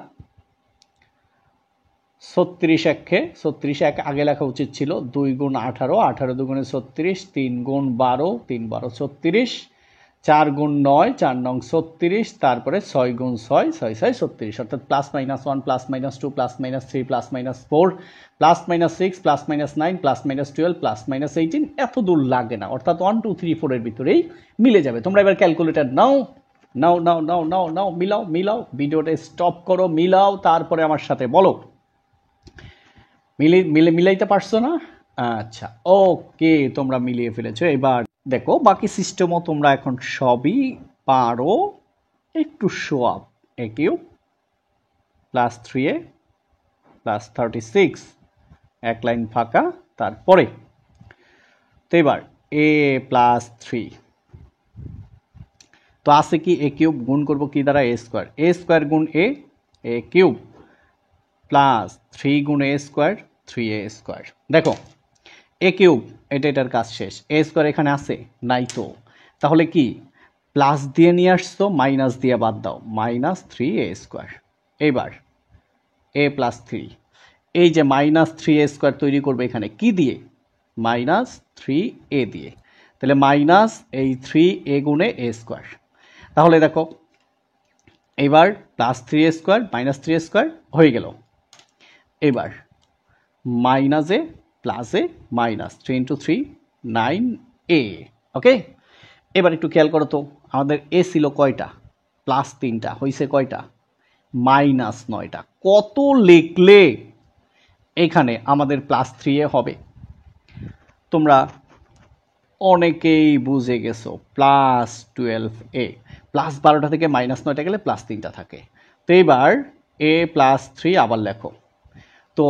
36 একে 36 এক আগে লেখা উচিত ছিল 2 গুণ 18, 18 দুগুণে 36, 3 গুণ 12, 3 12 36, 4 গুণ 9, 4 নং 36, তারপরে 6 গুণ 6, 6 6 36, অর্থাৎ plus minus 1 plus minus 2 plus minus 3 plus minus 4 plus minus 6 plus minus 9 plus minus 12 plus minus 18। এত দূর লাগে না, অর্থাৎ 1 2 3 4 এর ভিতরেই মিলে যাবে। তোমরা এবার ক্যালকুলেটর নাও, নাও নাও নাও নাও নাও, মিলাও মিলাও, ভিডিওটা স্টপ করো, মিলাও, তারপরে আমার সাথে বলো মিলাইতে পারছো না? আচ্ছা ওকে, তোমরা মিলিয়ে ফেলেছো। এবার দেখো বাকি সিস্টেমও তোমরা এখন সবই পারো। একটু শো আপ, এ কিউব প্লাস 3a প্লাস 36, এক লাইন ফাঁকা, তারপরে তো এবার a প্লাস 3, তো আছে কি এ কিউব গুণ করবো কি দ্বারা? এ স্কোয়ার গুণ এ কিউব প্লাস 3 গুণ এ স্কোয়ার 3a স্কোয়ার। দেখো এ কিউব, এটার কাজ শেষ। এ স্কোয়ার এখানে আছে নাই, তো তাহলে কি প্লাস দিয়ে নিয়ে আসছো, মাইনাস দিয়ে বাদ দাও, মাইনাস 3a স্কোয়ার। এবার এ প্লাস 3, এই যে মাইনাস 3a স্কোয়ার তৈরি করবে এখানে কি দিয়ে? মাইনাস 3a দিয়ে। তাহলে মাইনাস এই 3a গুণে এ স্কোয়ার। তাহলে দেখো এবার plus 3a square minus 3a square হয়ে গেল। এবার মাইনাসে প্লাসে মাইনাস 3 ইন্টু 3 9a। ওকে, এবার একটু খেয়াল করো তো, আমাদের এ ছিল কয়টা, প্লাস 3টা, হয়েছে কয়টা, মাইনাস 9টা। কত লিখলে এখানে আমাদের প্লাস 3a হবে? তোমরা অনেকেই বুঝে গেছো, প্লাস 12a। প্লাস 12টা থেকে মাইনাস 9টা গেলে প্লাস 3টা থাকে। তো এবার a প্লাস 3 আবার লেখো। তো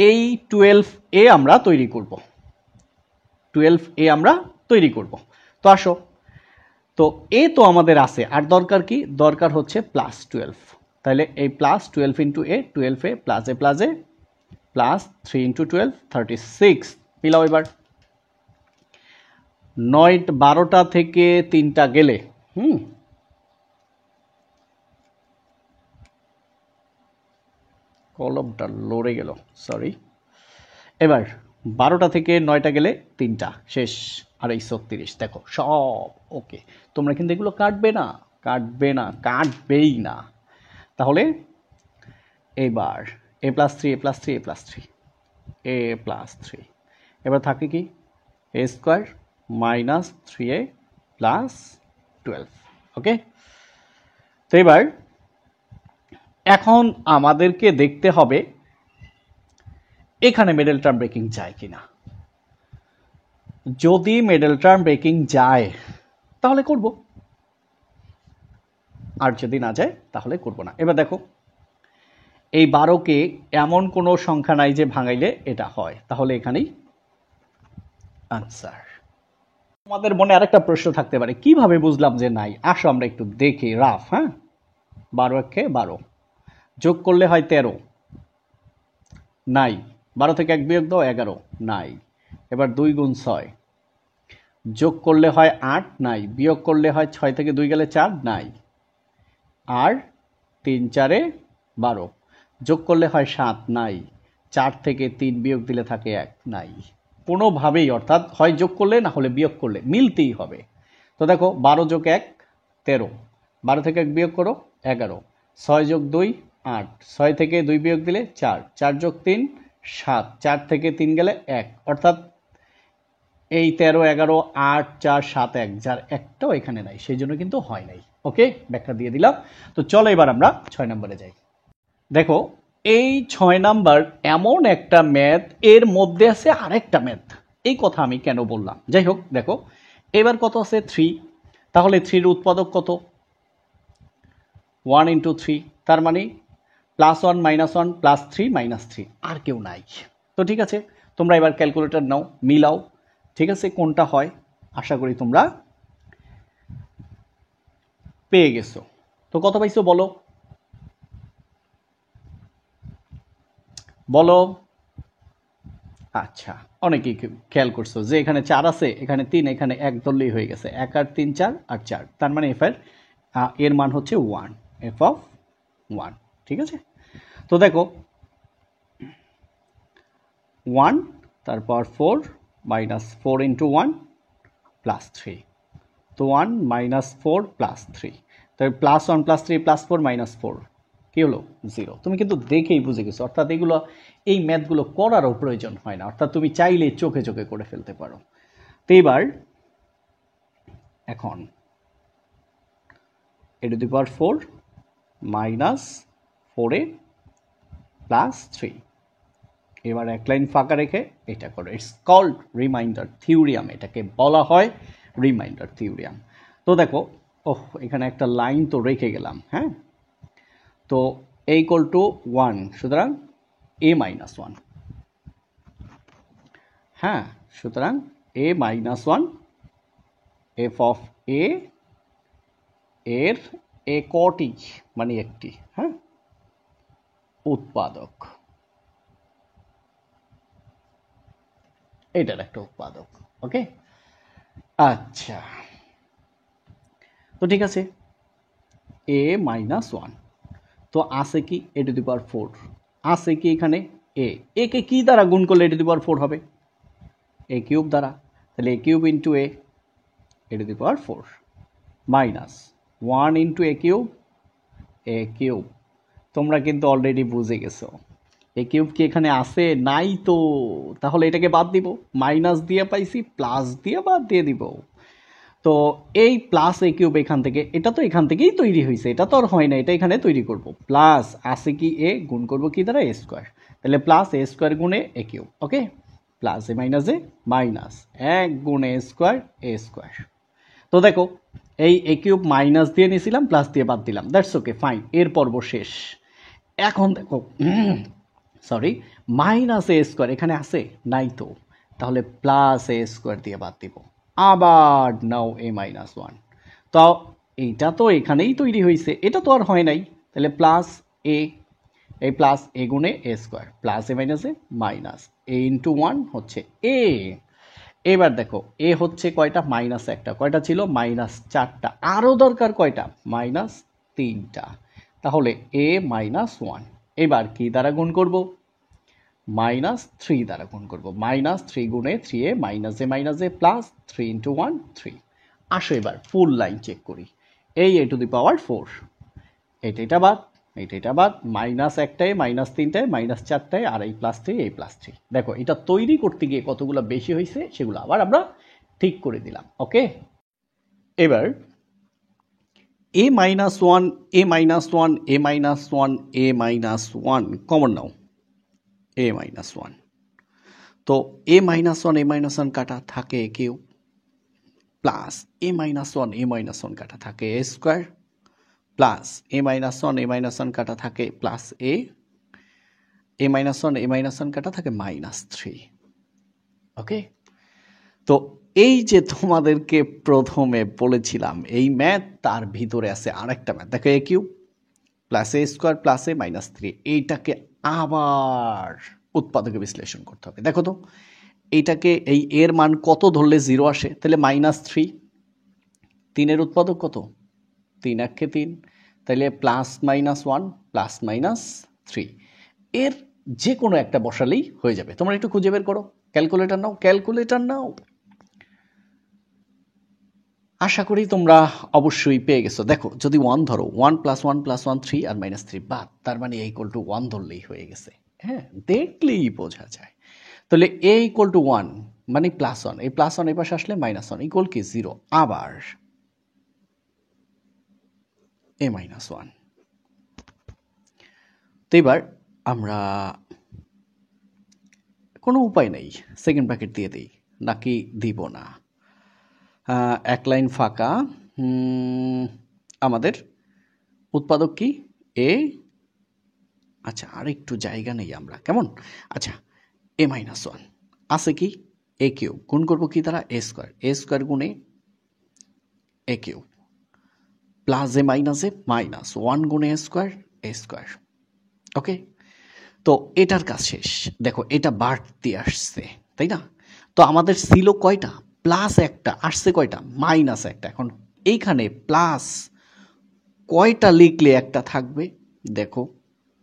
এই 12a আমরা তৈরি করব, 12a আমরা তৈরি করব। তো আসো, তো এ তো আমাদের আছে, আর দরকার কি, দরকার হচ্ছে প্লাস 12। তাহলে এই প্লাস 12 ইন্টু এ, 12a প্লাস এ প্লাস এ প্লাস 3 ইন্টু 12 36। মিলাও এবার। 12টা থেকে 3টা গেলে কলমটা লড়ে গেল, সরি। এবার 12টা থেকে 9টা গেলে 3টা, শেষ। আর এই 36, দেখো সব ওকে। তোমরা কিন্তু এগুলো কাটবে না, কাটবে না, কাটবেই না। তাহলে এবার এ প্লাস 3, এ প্লাস 3, এ প্লাস 3, এ প্লাস 3। এবার থাকে কি, এ স্কোয়ার মাইনাস 3a প্লাস 12। ওকে, তো এবার এখন আমাদেরকে দেখতে হবে এখানে মিডল টার্ম ব্রেকিং যায় কিনা। যদি মিডল টার্ম ব্রেকিং যায় তাহলে করব, আর যদি না যায় তাহলে করব না। এবার দেখো, এই 12কে এমন কোনো সংখ্যা নাই যে ভাঙাইলে এটা হয়, তাহলে এখানেই আনসার। আমাদের মনে আরেকটা প্রশ্ন থাকতে পারে, কিভাবে বুঝলাম যে নাই? আসো আমরা একটু দেখি রাফ। হ্যাঁ, 12 একে 12, যোগ করলে হয় 13, নাই। 12 থেকে 1 বিয়োগ দাও, 11, নাই। এবার 2 গুণ 6, যোগ করলে হয় 8, নাই। বিয়োগ করলে হয় 6 থেকে 2 গেলে 4, নাই। আর 3 4 12, যোগ করলে হয় 7, নাই। 4 থেকে 3 বিয়োগ দিলে থাকে 1, নাই। কোনোভাবেই, অর্থাৎ হয় যোগ করলে না হলে বিয়োগ করলে মিলতেই হবে। তো দেখো, 12 যোগ 1 13, 12 থেকে 1 বিয়োগ করো 11, 6 যোগ 2 8, 6 থেকে 2 বিয়োগ দিলে 4, 4 যোগ 3 7, 4 থেকে 3 গেলে 1, অর্থাৎ এই 13 11 8 4 7 1, যার একটাও এখানে নাই, সেই জন্য কিন্তু হয় নাই। ওকে, ব্যাখ্যা দিয়ে দিলাম। তো চলো এবার আমরা 6 নম্বরে যাই। দেখো, এই 6 নাম্বার এমন একটা ম্যাথ, এর মধ্যে আছে আরেকটা ম্যাথ। এই কথা আমি কেন বললাম, যাই হোক। দেখো, এবার কত আছে 3, তাহলে 3 এর উৎপাদক কত, 1 ইন্টু 3, তার মানে প্লাস 1 মাইনাস 1 প্লাস 3 মাইনাস 3, আর কেউ নাই। তো ঠিক আছে, তোমরা এবার ক্যালকুলেটর নাও, মিলাও, ঠিক আছে, কোনটা হয়। আশা করি তোমরা পেয়ে গেছো। তো কত পাইছো বলো, বলো। আচ্ছা, অনেকেই খেয়াল করছো যে এখানে 4 আছে, এখানে 3, এখানে 1 ধরলেই হয়ে গেছে। 1 আর 3 4 আর 4, তার মানে এর মান হচ্ছে 1, এফ অফ 1। ঠিক আছে, তো দেখো 1, তারপর 4 মাইনাস 4 ইন্টু 1 প্লাস 3। তো 1 মাইনাস 4 প্লাস 3, তাই প্লাস 1 প্লাস 3 প্লাস 4 মাইনাস 4, কি হলো 0। তুমি কিন্তু দেখেই বুঝে গেছো, অর্থাৎ এগুলো, এই ম্যাথগুলো করারও প্রয়োজন হয় না, অর্থাৎ তুমি চাইলে চোখে চোখে করে ফেলতে পারো। তো এবার এখন a to the power 4 minus 4a plus 3, এবার এক লাইন ফাঁকা রেখে এটা করো। ইটস কল্ড রিমাইন্ডার থিওরিয়াম, এটাকে বলা হয় রিমাইন্ডার থিওরিয়াম। তো দেখো, ওহ, এখানে একটা লাইন তো রেখে গেলাম। হ্যাঁ, তো এ ইকুয়াল টু 1, সুতরাং a মাইনাস 1। হ্যাঁ, সুতরাং a minus 1 F of a এর এ কটি, মানে একটি, হ্যাঁ, উৎপাদক, এটার একটা উৎপাদক। ওকে, আচ্ছা, তো ঠিক আছে, a মাইনাস 1। তো আছে কি, এ টু দি পাওয়ার 4 আছে কি এখানে, এ কে কি দ্বারা গুণ করলে এ টু দি পাওয়ার 4 হবে, এ কিউব দ্বারা। তাহলে a cube into a to the power 4 minus 1 into a cube. তোমরা কিন্তু অলরেডি বুঝে গেছো, এ কিউব কি এখানে আছে, নাই তো, তাহলে এটাকে বাদ দিব, মাইনাস দিয়ে পাইছি, প্লাস দিয়ে বাদ দিয়ে দিব। তো এই প্লাস এ কিউব এখান থেকে, এটা তো এখান থেকেই তৈরি হয়েছে, এটা তো আর হয় না, এটা এখানে তৈরি করব। প্লাস আছে কি এ, গুণ করব কি দ্বারা, এ স্কোয়ার। তাহলে প্লাস এ স্কোয়ার গুণে এ কিউব। ওকে, প্লাস এ মাইনাস 1 গুণ এ স্কোয়ার। তো দেখো এই এ কিউব মাইনাস দিয়ে নিয়েছিলাম, প্লাস দিয়ে বাদ দিলাম, দ্যাটস ওকে, ফাইন, এর পর্ব শেষ। এখন দেখো সরি, মাইনাস এ স্কোয়ার এখানে আছে নাই তো, তাহলে প্লাস এ স্কোয়ার দিয়ে বাদ দিব, আবার নাও a-1। তো এইটা তো এখানেই তৈরি হয়েছে, এটা তো আর হয় নাই, তাহলে প্লাস এ, এই প্লাস এ গুণে এ স্কোয়ার, প্লাস এ মাইনাস এ ইন্টু 1 হচ্ছে এ। এবার দেখো এ হচ্ছে কয়টা, মাইনাস একটা, কয়টা ছিল, মাইনাস 4টা, আরও দরকার কয়টা, মাইনাস 3টা। তাহলে a-1 এবার কি দ্বারা গুণ করব, -3 দ্বারা গুণ করব। -3 গুণে 3a মাইনাস এ প্লাস 3 ইন্টু 1 3। আসো এবার ফুল লাইন চেক করি। এই a টু দি পাওয়ার 4, এটা বাদ, এটা বাদ, মাইনাস একটায়, মাইনাস 3টায়, মাইনাস 4টায়, আর এই প্লাস 3, এই প্লাস 3। দেখো এটা তৈরি করতে গিয়ে কতগুলো বেশি হয়েছে সেগুলো আবার আমরা ঠিক করে দিলাম। ওকে, এবার a-1 a-1 a-1 a-1 common নাও, a-1। তো a-1 a-1 কাটা থাকে কিউব, প্লাস a-1 a-1 কাটা থাকে এ স্কোয়ার, প্লাস a-1 a-1 কাটা থাকে প্লাস a-1 a-1 কাটা থাকে -3। ওকে, তো এই যে তোমাদেরকে প্রথমে বলেছিলাম এই ম্যাথ, তার ভিতরে আছে আরেকটা ম্যাথ, দেখো এ কিউব প্লাস এ স্কোয়ার প্লাস a-3, এইটাকে আবার উৎপাদকে বিশ্লেষণ করতে হবে। দেখো তো এইটাকে, এই এর মান কত ধরলে 0 আসে, তাহলে -3, 3-এর উৎপাদক কত, 3 একে 3, তাহলে +-1 +-3, এর যে কোনো একটা বসালেই হয়ে যাবে। তোমরা একটু খুঁজে বের করো, ক্যালকুলেটর নাও। আশা করি তোমরা অবশ্যই পেয়ে গেছো। দেখো যদি 1 ধরো, 1 + 1 + 1 3 আর -3 বাদ, তার মানে a = 1 ধরলেই হয়ে গেছে। হ্যাঁ, দেখলেই বোঝা যায়। তাহলে a = 1 মানে +1, এই +1 এই পাশে আসলে -1 ইকুয়াল কি 0, আবার a-1। তো এবার আমরা কোনো উপায় নেই, সেকেন্ড ব্র্যাকেট দিয়ে দিই নাকি দিব না, এক লাইন ফাঁকা। আমাদের উৎপাদক কি এ, আচ্ছা আর একটু জায়গা নেই আমরা, কেমন, আচ্ছা a-1 আছে কি এ কিউব, গুণ করবো কি দ্বারা, এ স্কোয়ার গুণে এ কিউব, প্লাস এ -1 গুণে এ স্কোয়ার। ওকে, তো এটার কাজ শেষ। দেখো এটা বাড়তি আসছে, তাই না, তো আমাদের ছিল কয়টা, প্লাস একটা, আসছে কয়টা, -1। এখন এইখানে প্লাস কয়টা লিখলে একটা থাকবে, দেখো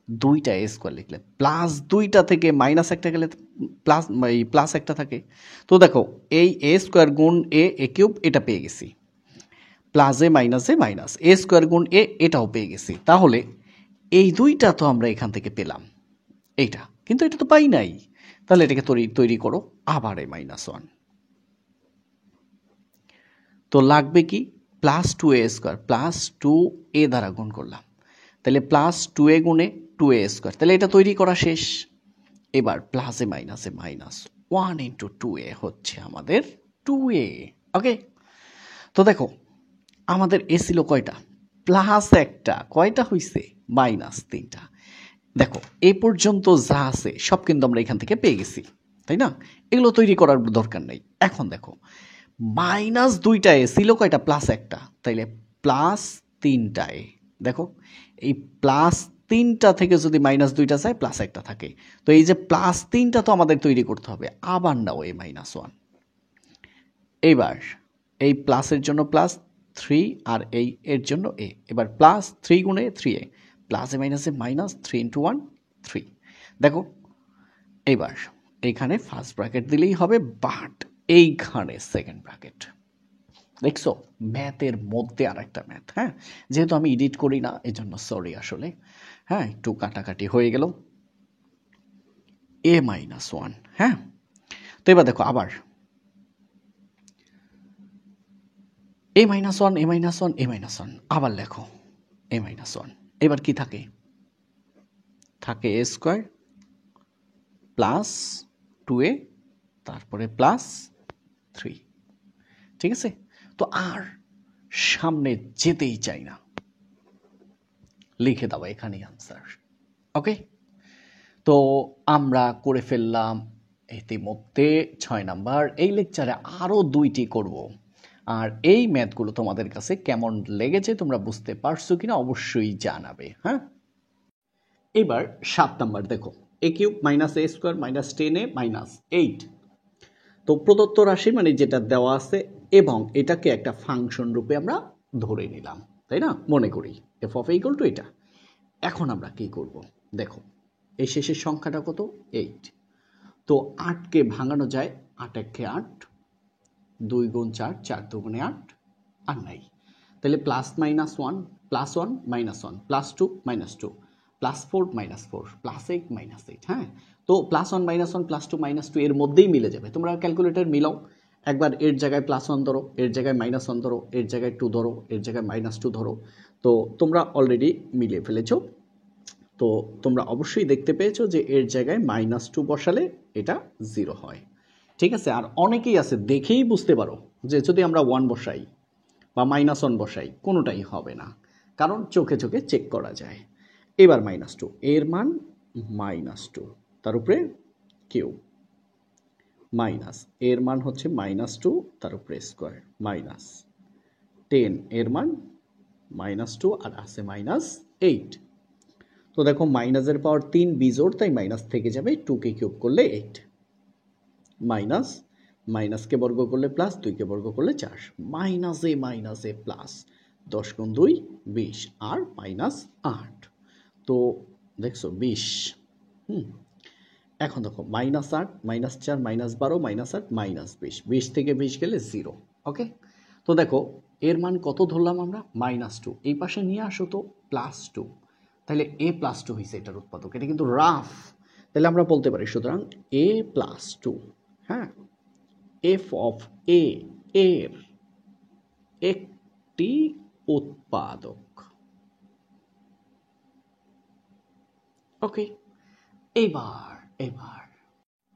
2টা এ স্কোয়ার লিখলে, প্লাস 2টা থেকে -1 গেলে প্লাস একটা থাকে। তো দেখো এই এ স্কোয়ার গুণ এ কিউব এটা পেয়ে গেছি, প্লাস এ মাইনাস এ স্কোয়ার গুণ এটাও পেয়ে গেছি। তাহলে এই 2টা তো আমরা এখান থেকে পেলাম, এইটা কিন্তু এটা তো পাই নাই, তাহলে এটাকে তৈরি করো আবার a-1। তো লাগবে কি, +2a স্কোয়ার, +2a দ্বারা গুণ করলাম, তাহলে +2a গুণে 2a স্কোয়ার, তাহলে এটা তৈরি করা শেষ। এবার প্লাস এ -1 ইন্টু 2a হচ্ছে আমাদের 2a। ওকে, তো দেখো আমাদের এ ছিল কয়টা, প্লাস একটা, কয়টা হইছে, -3টা। দেখো এই পর্যন্ত যা আছে সব কিন্তু আমরা এখান থেকে পেয়ে গেছি, তাই না, এগুলো তৈরি করার দরকার নেই। এখন দেখো -2টা এ ছিল কয়টা, প্লাস একটা, তাইলে +3টা এ, দেখো এই +3টা থেকে যদি -2টা যায়, প্লাস একটা থাকে, তো এই যে +3টা তো আমাদের তৈরি করতে হবে, আবার নাও a-1। এইবার এই প্লাসের জন্য +3 আর এই এর জন্য এ, এবার +3 গুণে 3a, প্লাস এ -3 ইন্টু 1 3। দেখো এইবার এইখানে ফার্স্ট ব্র্যাকেট দিলেই হবে, বাট এইখানে সেকেন্ড ব্র্যাকেট। দেখছো ম্যাথের মধ্যে আর একটা ম্যাথ, হ্যাঁ, যেহেতু আমি এডিট করি না এজন্য সরি আসলে, হ্যাঁ একটু কাটাকাটি হয়ে গেল, a-1। হ্যাঁ, তো এবার দেখো আবার এ মাইনাস ওয়ান এ মাইনাস ওয়ান এ মাইনাস ওয়ান, আবার লেখো এ মাইনাস ওয়ান। এবার কি থাকে? থাকে এ স্কোয়ার প্লাস 2a তারপরে প্লাস 3। ঠিক আছে, তো আর সামনে যেতেই চাই না, লিখে দাও এখানেই আনসার। ওকে, তো আমরা করে ফেললাম ইতিমধ্যে 6 নাম্বার। এই লেকচারে আরও 2টি করব, আর এই ম্যাথগুলো তোমাদের কাছে কেমন লেগেছে তোমরা বুঝতে পারছো কিনা অবশ্যই জানাবে। হ্যাঁ, এবার 7 নাম্বার দেখো, এ কিউব মাইনাস এ স্কোয়ার মাইনাস 10a মাইনাস 8। তো প্রদত্ত রাশি মানে যেটা দেওয়া আছে এবং এটাকে একটা ফাংশন রূপে আমরা ধরে নিলাম, তাই না? মনে করি এফ অফ ইকুয়াল টু এটা। এখন আমরা কি করব দেখো, এই শেষের সংখ্যাটা কত? 8। তো 8কে ভাঙানো যায়, 8 একে 8, 2 গুণ 4, 4 দুগুণে 8, আর নাই। তাহলে plus minus 1 plus 1 minus 1 plus 2 minus 2 plus 4 minus 4 plus 8 minus 8। হ্যাঁ, তো প্লাস 1 মাইনাস 1 প্লাস 2 মাইনাস 2 এর মধ্যেই মিলে যাবে। তোমরা ক্যালকুলেটর মিলাও, একবার এর জায়গায় প্লাস 1 ধরো, এর জায়গায় মাইনাস 1 ধরো, এর জায়গায় 2 ধরো, এর জায়গায় মাইনাস 2 ধরো। তো তোমরা অলরেডি মিলিয়ে ফেলেছো। তো তোমরা অবশ্যই দেখতে পেয়েছো যে এর জায়গায় মাইনাস 2 বসালে এটা 0 হয়। ঠিক আছে, আর অনেকেই আছে দেখেই বুঝতে পারো যে যদি আমরা 1 বসাই বা মাইনাস 1 বসাই কোনোটাই হবে না, কারণ চোখে চোখে চেক করা যায়। এবার মাইনাস 2 এর মান মাইনাস 2, তার উপরে কিউ, মাইনাস এর মান হচ্ছে মাইনাস 2 তার উপরে স্কোয়ার, মাইনাস 10 এর মান মাইনাস 2 আর আছে মাইনাস 8। তো দেখো মাইনাসের পাওয়ার 3 বিজোড়, তাই মাইনাস থেকে যাবে, 2কে কিউব করলে 8, মাইনাস মাইনাসকে বর্গ করলে প্লাস, 2কে বর্গ করলে 4, মাইনাসে প্লাস, 10 গুণ 2 20 আর মাইনাস 8। তো দেখছো 20। এখন দেখো minus 8 minus 4 minus 12 minus 8 minus 20, 20 থেকে 20 গেলে 0। ওকে, তো দেখো এর মান কত ধরলাম আমরা? মাইনাস 2। এই পাশে নিয়ে আসো তো প্লাস 2, তাহলে এ প্লাস 2 হয়েছে এটার উৎপাদক। এটা কিন্তু রাফ, তাহলে আমরা বলতে পারি সুতরাং এ প্লাস 2, হ্যাঁ, এফ অফ এ এর একটি উৎপাদক। ওকে, এবার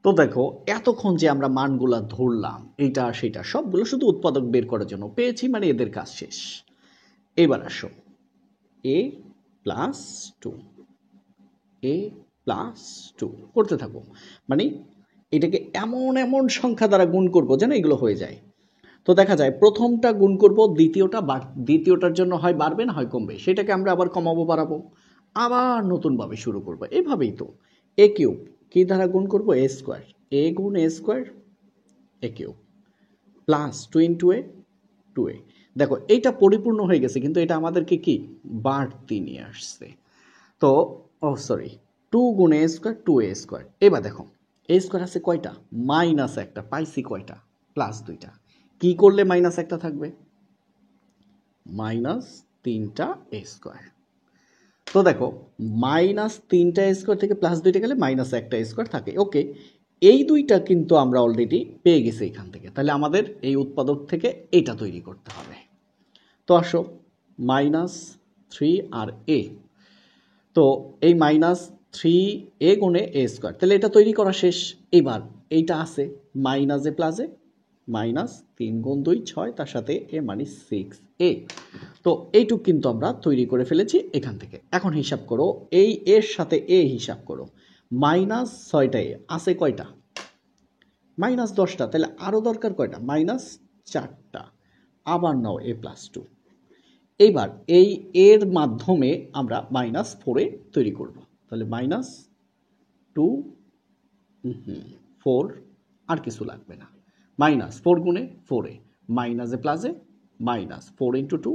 তো দেখো এতক্ষণ যে আমরা মানগুলা ধরলাম এইটা সেটা সবগুলো শুধু উৎপাদক বের করার জন্য পেয়েছি, মানে এদের কাজ শেষ। এবার আসো এ প্লাস 2, এ প্লাস 2 করতে থাকো, মানে এটাকে এমন এমন সংখ্যা দ্বারা গুণ করবো যেন এগুলো হয়ে যায়। তো দেখা যায় প্রথমটা গুণ করব, দ্বিতীয়টার জন্য হয় বাড়বে না হয় কমবে, সেটাকে আমরা আবার কমাবো বাড়াবো, আবার নতুনভাবে শুরু করবো। এভাবেই তো এ কিউব কি দ্বারা গুণ করবো? এ স্কোয়ার, এ গুণ এ স্কোয়ার এ কিউব প্লাস 2 ইন্টু এ 2a। দেখো এইটা পরিপূর্ণ হয়ে গেছে, কিন্তু এটা আমাদেরকে কি বাড়তি নিয়ে আসছে। তো সরি, 2 গুণ এ স্কোয়ার 2a স্কোয়ার। এবার দেখো এ স্কোয়ার আছে কয়টা? মাইনাস একটা, পাইছি কয়টা? প্লাস 2টা। কি করলে মাইনাস একটা থাকবে? মাইনাস 3টা এ স্কোয়ার। তো দেখো মাইনাস 3টা স্কোয়ার থেকে প্লাস 2টা গেলে মাইনাস একটা স্কোয়ার থাকে। ওকে, এই দুইটা কিন্তু আমরা অলরেডি পেয়ে গেছি এখান থেকে, তাহলে আমাদের এই উৎপাদক থেকে এটা তৈরি করতে হবে। তো আসো মাইনাস 3 আর এ, তো এই মাইনাস 3a গুণে এ স্কোয়ার, তাহলে এটা তৈরি করা শেষ। এবার এইটা আছে মাইনাসে প্লাসে, মাইনাস 3 গুণ 2 6, তার সাথে এ মানে 6a। তো এইটুক কিন্তু আমরা তৈরি করে ফেলেছি এখান থেকে। এখন হিসাব করো এই এর সাথে এ হিসাব করো, মাইনাস 6টা এ আছে কয়টা? মাইনাস 10টা, তাহলে আরও দরকার কয়টা? মাইনাস 4টা। আবার নাও এ প্লাস 2। এইবার এই এর মাধ্যমে আমরা মাইনাস 4 তৈরি করব, তাহলে মাইনাস 2 4 আর কিছু লাগবে না, মাইনাস 4 গুণে 4a মাইনাসে প্লাসে মাইনাস 4 ইন্টু 2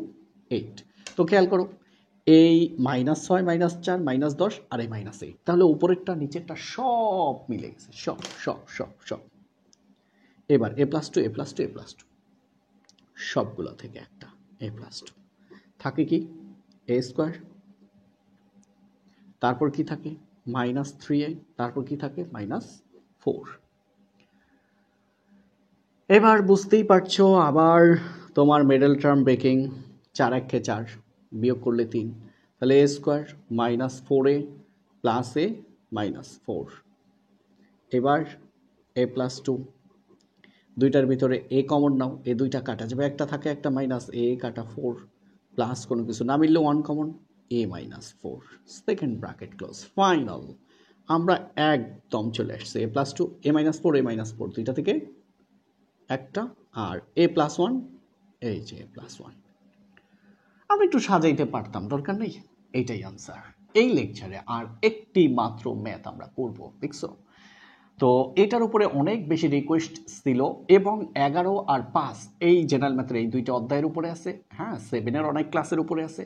8। তো খেয়াল করো এই মাইনাস 6 মাইনাস 4 মাইনাস 10 আর এই মাইনাস 8, তাহলে উপরেরটা নিচেরটা সব মিলে গেছে, সব সব সব সব। এবার এ প্লাস 2 এ প্লাস 2 এ প্লাস 2 সবগুলো থেকে একটা এ প্লাস 2 থাকে কি এ স্কোয়ার, তারপর কি থাকে মাইনাস 3a, তারপর কি থাকে মাইনাস 4। এবার বুঝতেই পারছো আবার তোমার মিডল টার্ম ব্রেকিং 4 1 4 বিয়োগ করলে 3, তাহলে a square minus 4a plus a minus 4। এবার a প্লাস 2, দুইটার ভিতরে a কমন নাও, এ দুইটা কাটা যাবে, একটা থাকে একটা মাইনাস, a কাটা 4 প্লাস কোনো কিছু না মিললে 1 common, a minus 4, second bracket close. Final আমরা একদম চলে আসছে a plus 2 a minus 4 a minus 4 দুইটা থেকে একটা, আর a প্লাস 1, এই যে a প্লাস 1। আমি একটু সাজাইতে পারতাম, দরকার নেই, এইটাই আনসার। এই লেকচারে আর একটি মাত্র ম্যাথ আমরা করব, দেখছো তো এটার উপরে অনেক বেশি রিকোয়েস্ট ছিল, এবং 11 আর 5 এই জেনারেল ম্যাথের এই দুইটা অধ্যায়ের উপরে আছে, হ্যাঁ 7-এর অনেক ক্লাসের উপরে আছে।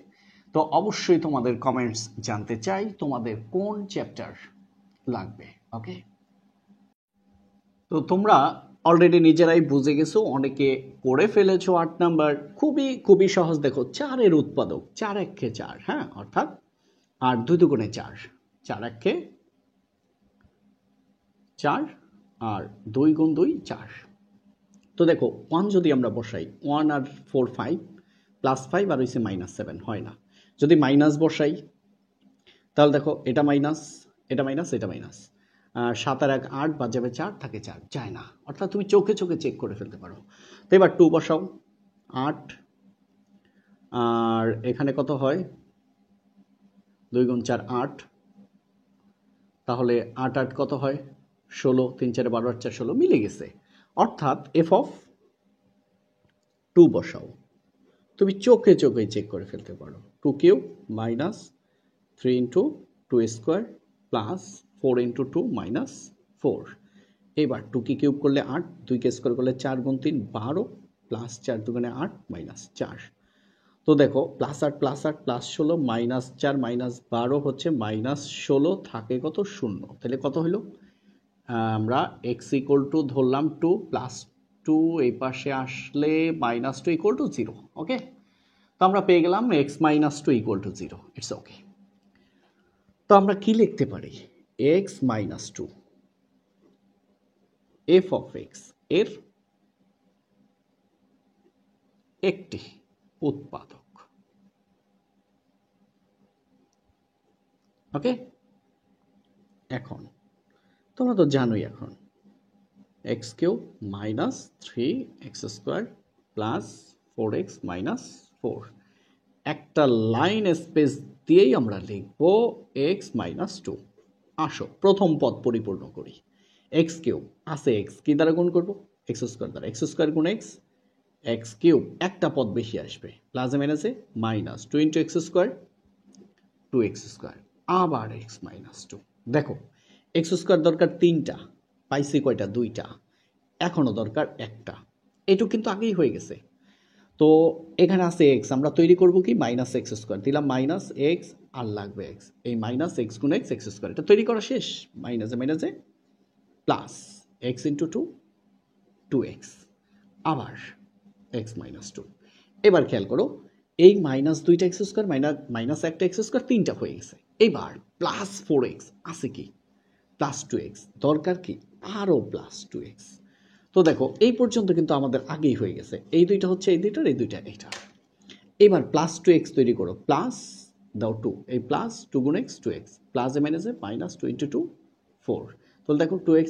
তো অবশ্যই তোমাদের কমেন্টস জানতে চাই তোমাদের কোন চ্যাপ্টার লাগবে। ওকে, তো তোমরা অলরেডি নিজেরাই বুঝে গেছো, অনেকে করে ফেলেছো 8 নাম্বার। খুবই খুবই সহজ, দেখো 4-এর উৎপাদক 4 1 4, হ্যাঁ অর্থাৎ 8 2 দুগুণে 4, 4 1 4 আর 2 গুণ 2 4। তো দেখো 1 যদি আমরা বসাই, 1 আর 4 5 প্লাস 5 আর হইছে মাইনাস 7, হয় না। যদি মাইনাস বসাই তাহলে দেখো এটা মাইনাস, এটা মাইনাস, এটা মাইনাস, 7 আর 1 8 বাদ যাবে 4, থাকে 4, যায় না। অর্থাৎ তুমি চোখে চোখে চেক করে ফেলতে পারো। তো এবার 2 বসাও, 8 আর এখানে কত হয়, 2 গুণ 4 8, তাহলে 8 8 কত হয় 16, 3 4 12 8 4 16, মিলে গেছে। অর্থাৎ এফ অফ 2 বসাও, তুমি চোখে চোখে চেক করে ফেলতে পারো। 2 cube minus 3 into 2 square plus 4 into 2 minus 4। এবার 2 কে কিউব করলে 8, 2 কে স্কোয়ার করলে 4 গুণ 3 12 প্লাস 4 দুগুণে 8 মাইনাস 4। তো দেখো plus 8 plus 8 plus 16 minus 4 minus 12 হচ্ছে মাইনাস 16, থাকে কত 0। তাহলে কত হলো, আমরা এক্স ইকুয়াল টু ধরলাম 2 প্লাস 2, এই পাশে আসলে মাইনাস 2 ইকুয়াল টু 0। ওকে, তো আমরা পেয়ে গেলাম x minus 2 equal to 0। It's okay. তো আমরা কি লিখতে পারি, x minus 2 F of X এর একটি উৎপাদক। ওকে, এখন তোমরা তো জানোই এখন x cube minus 3x square plus 4x minus 4, একটা লাইন স্পেস দিয়েই আমরা লিখব এক্স মাইনাস 2। আসো প্রথম পদ পরিপূর্ণ করি, এক্স কিউব আছে, এক্স কি দ্বারা গুণ করবো, এক্স স্কোয়ার দ্বারা, এক্স স্কোয়ার গুণ এক্স, এক্স কিউব একটা পদ বেশি আসবে, প্লাসে মাইনাসে minus 2 into x square 2x square, আবার এক্স মাইনাস 2। দেখো এক্স স্কোয়ার দরকার 3টা, পাইছি কয়টা, 2টা, এখনো দরকার একটা, এটুকু কিন্তু আগেই হয়ে গেছে। তো এখানে আছে এক্স, আমরা তৈরি করব কি মাইনাস এক্স স্কোয়ার, দিলাম মাইনাস এক্স আর লাগবে এক্স, এই মাইনাস এক্স গুণ এক্স এক্স স্কোয়ার, এটা তৈরি করা শেষ। মাইনাসে মাইনাসে প্লাস এক্স ইন্টু 2 2x, আবার এক্স মাইনাস 2। এবার খেয়াল করো এই মাইনাস 2টা এক্স স্কোয়ার মাইনাস একটা এক্স স্কোয়ার 3টা হয়ে গেছে। এবার প্লাস 4x আছে কি, প্লাস 2x দরকার কি, আরও প্লাস 2x। তো দেখো এই পর্যন্ত কিন্তু আমাদের আগেই হয়ে গেছে, এই দুইটা হচ্ছে এই দুইটার, এই দুইটা এইটা। এবার প্লাস 2x তৈরি করো, প্লাস দাও 2, এই প্লাস 2 গুণ x 2x, প্লাস এ মাইনাসে মাইনাস 2 ইন্টু 2 4। তাহলে দেখো 2x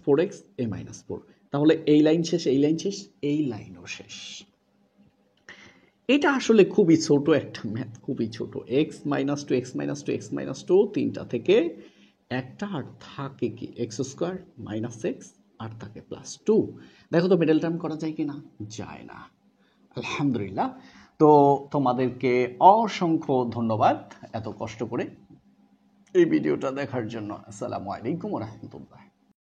4x এ মাইনাস 4, তাহলে এই লাইন শেষ, এই লাইন শেষ, এই লাইনও শেষ। এটা আসলে খুবই ছোট একটা ম্যাথ, খুবই ছোট। X minus 2 x minus 2 x minus 2, 3টা থেকে একটা, আর থাকে কি এক্স স্কোয়ার মাইনাস এক্স, আর থাকে প্লাস 2। দেখো তো মিডল টার্ম করা যায় কি না, যায় না। আলহামদুলিল্লাহ। তো তোমাদেরকে অসংখ্য ধন্যবাদ এত কষ্ট করে এই ভিডিওটা দেখার জন্য। আসসালামু আলাইকুম ওয়া রাহমাতুল্লাহ।